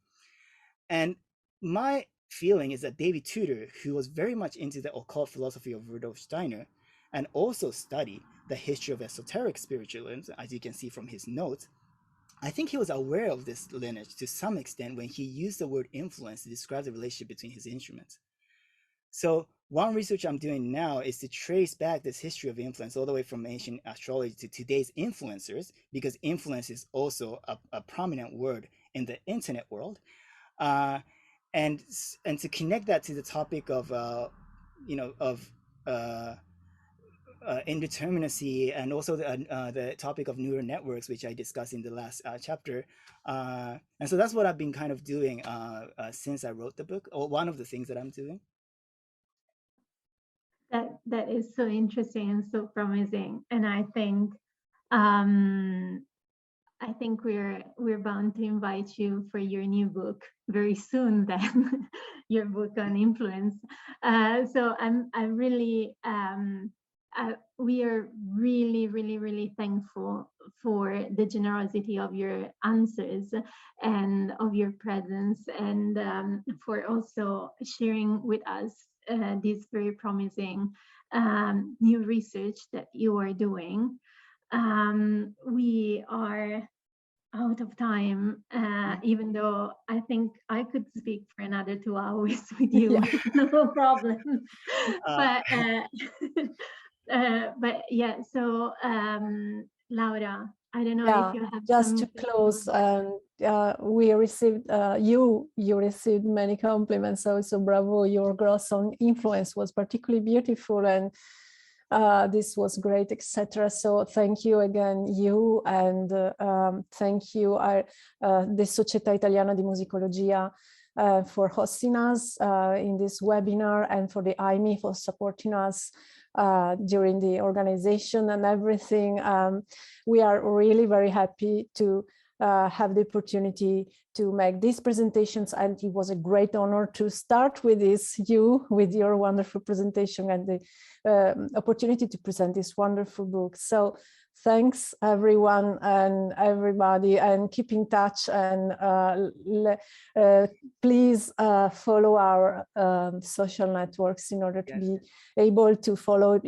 And my feeling is that David Tudor, who was very much into the occult philosophy of Rudolf Steiner, and also studied the history of esoteric spiritualism, as you can see from his notes, I think he was aware of this lineage to some extent when he used the word influence to describe the relationship between his instruments. So one research I'm doing now is to trace back this history of influence all the way from ancient astrology to today's influencers, because influence is also a prominent word in the internet world, and to connect that to the topic of indeterminacy, and also the topic of neural networks, which I discussed in the last chapter. And so that's what I've been kind of doing since I wrote the book, or one of the things that I'm doing. That is so interesting and so promising, and I think we're bound to invite you for your new book very soon. Then your book on influence. So I'm really we are really thankful for the generosity of your answers and of your presence, and for also sharing with us this very promising new research that you are doing. We are out of time, even though I think I could speak for another 2 hours with you, Yeah. no problem. But yeah, so Laura, I don't know if you have just some to close, we received you received many compliments also. Bravo, your gross on influence was particularly beautiful, and this was great, etc. So thank you again, you, and thank you the Società Italiana di Musicologia for hosting us in this webinar, and for the SIdM for supporting us during the organization and everything. We are really very happy to have the opportunity to make these presentations, and it was a great honor to start with this, with your wonderful presentation and the opportunity to present this wonderful book. So thanks everyone and everybody, and keep in touch, and please follow our social networks in order to be able to follow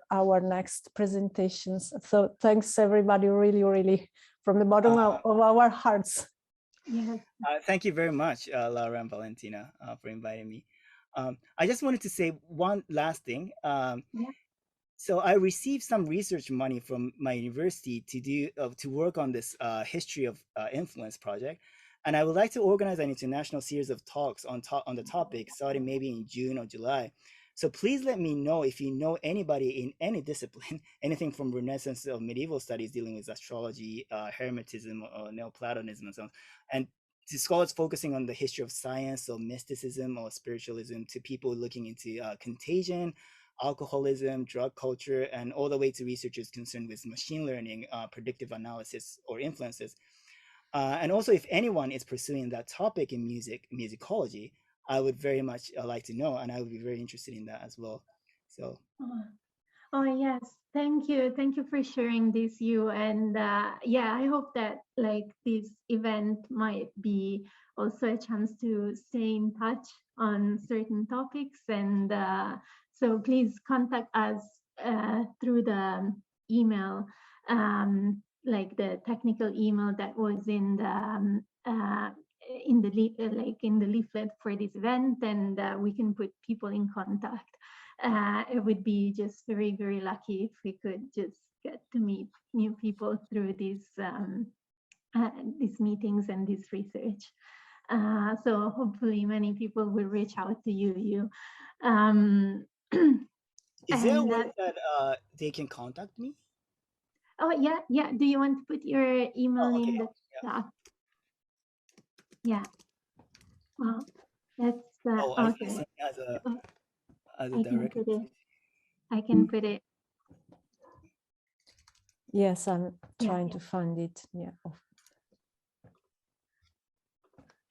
our next presentations. So thanks everybody, really, really, from the bottom of our hearts. Yes. Thank you very much, Laura and Valentina, for inviting me. I just wanted to say one last thing. So I received some research money from my university to work on this history of influence project, and I would like to organize an international series of talks on the topic, starting maybe in June or July. So please let me know if you know anybody in any discipline, anything from Renaissance or medieval studies dealing with astrology, Hermetism, or Neoplatonism, and so on, and to scholars focusing on the history of science or mysticism or spiritualism, to people looking into contagion, alcoholism, drug culture, and all the way to researchers concerned with machine learning, predictive analysis, or influences. And also, if anyone is pursuing that topic in musicology, I would very much like to know, and I would be very interested in that as well. So. Oh yes, thank you for sharing this, you. And yeah, I hope that like this event might be also a chance to stay in touch on certain topics, and so please contact us through the email, like the technical email that was in the leaflet for this event, and we can put people in contact. It would be just very, very lucky if we could just get to meet new people through these meetings and this research. So hopefully many people will reach out to you. Is there a way that they can contact me? Oh yeah. Do you want to put your email in the chat? Yeah. Well, that's okay. As a direct. I can put it. Yes, I'm trying to find it. Yeah.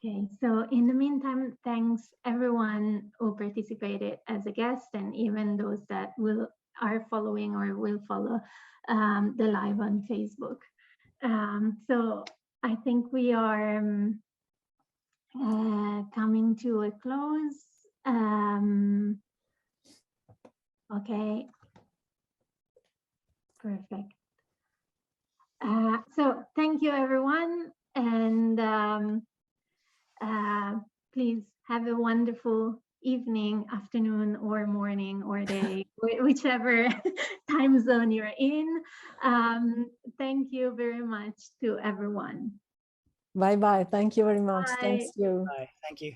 Okay, so in the meantime, thanks everyone who participated as a guest, and even those that are following or will follow the live on Facebook. So I think we are coming to a close. Okay, perfect. So thank you everyone, and please have a wonderful evening, afternoon, or morning, or day, whichever time zone you're in. Thank you very much to everyone. Bye-bye. Thank you very much. Bye. Thanks you. Bye. Thank you.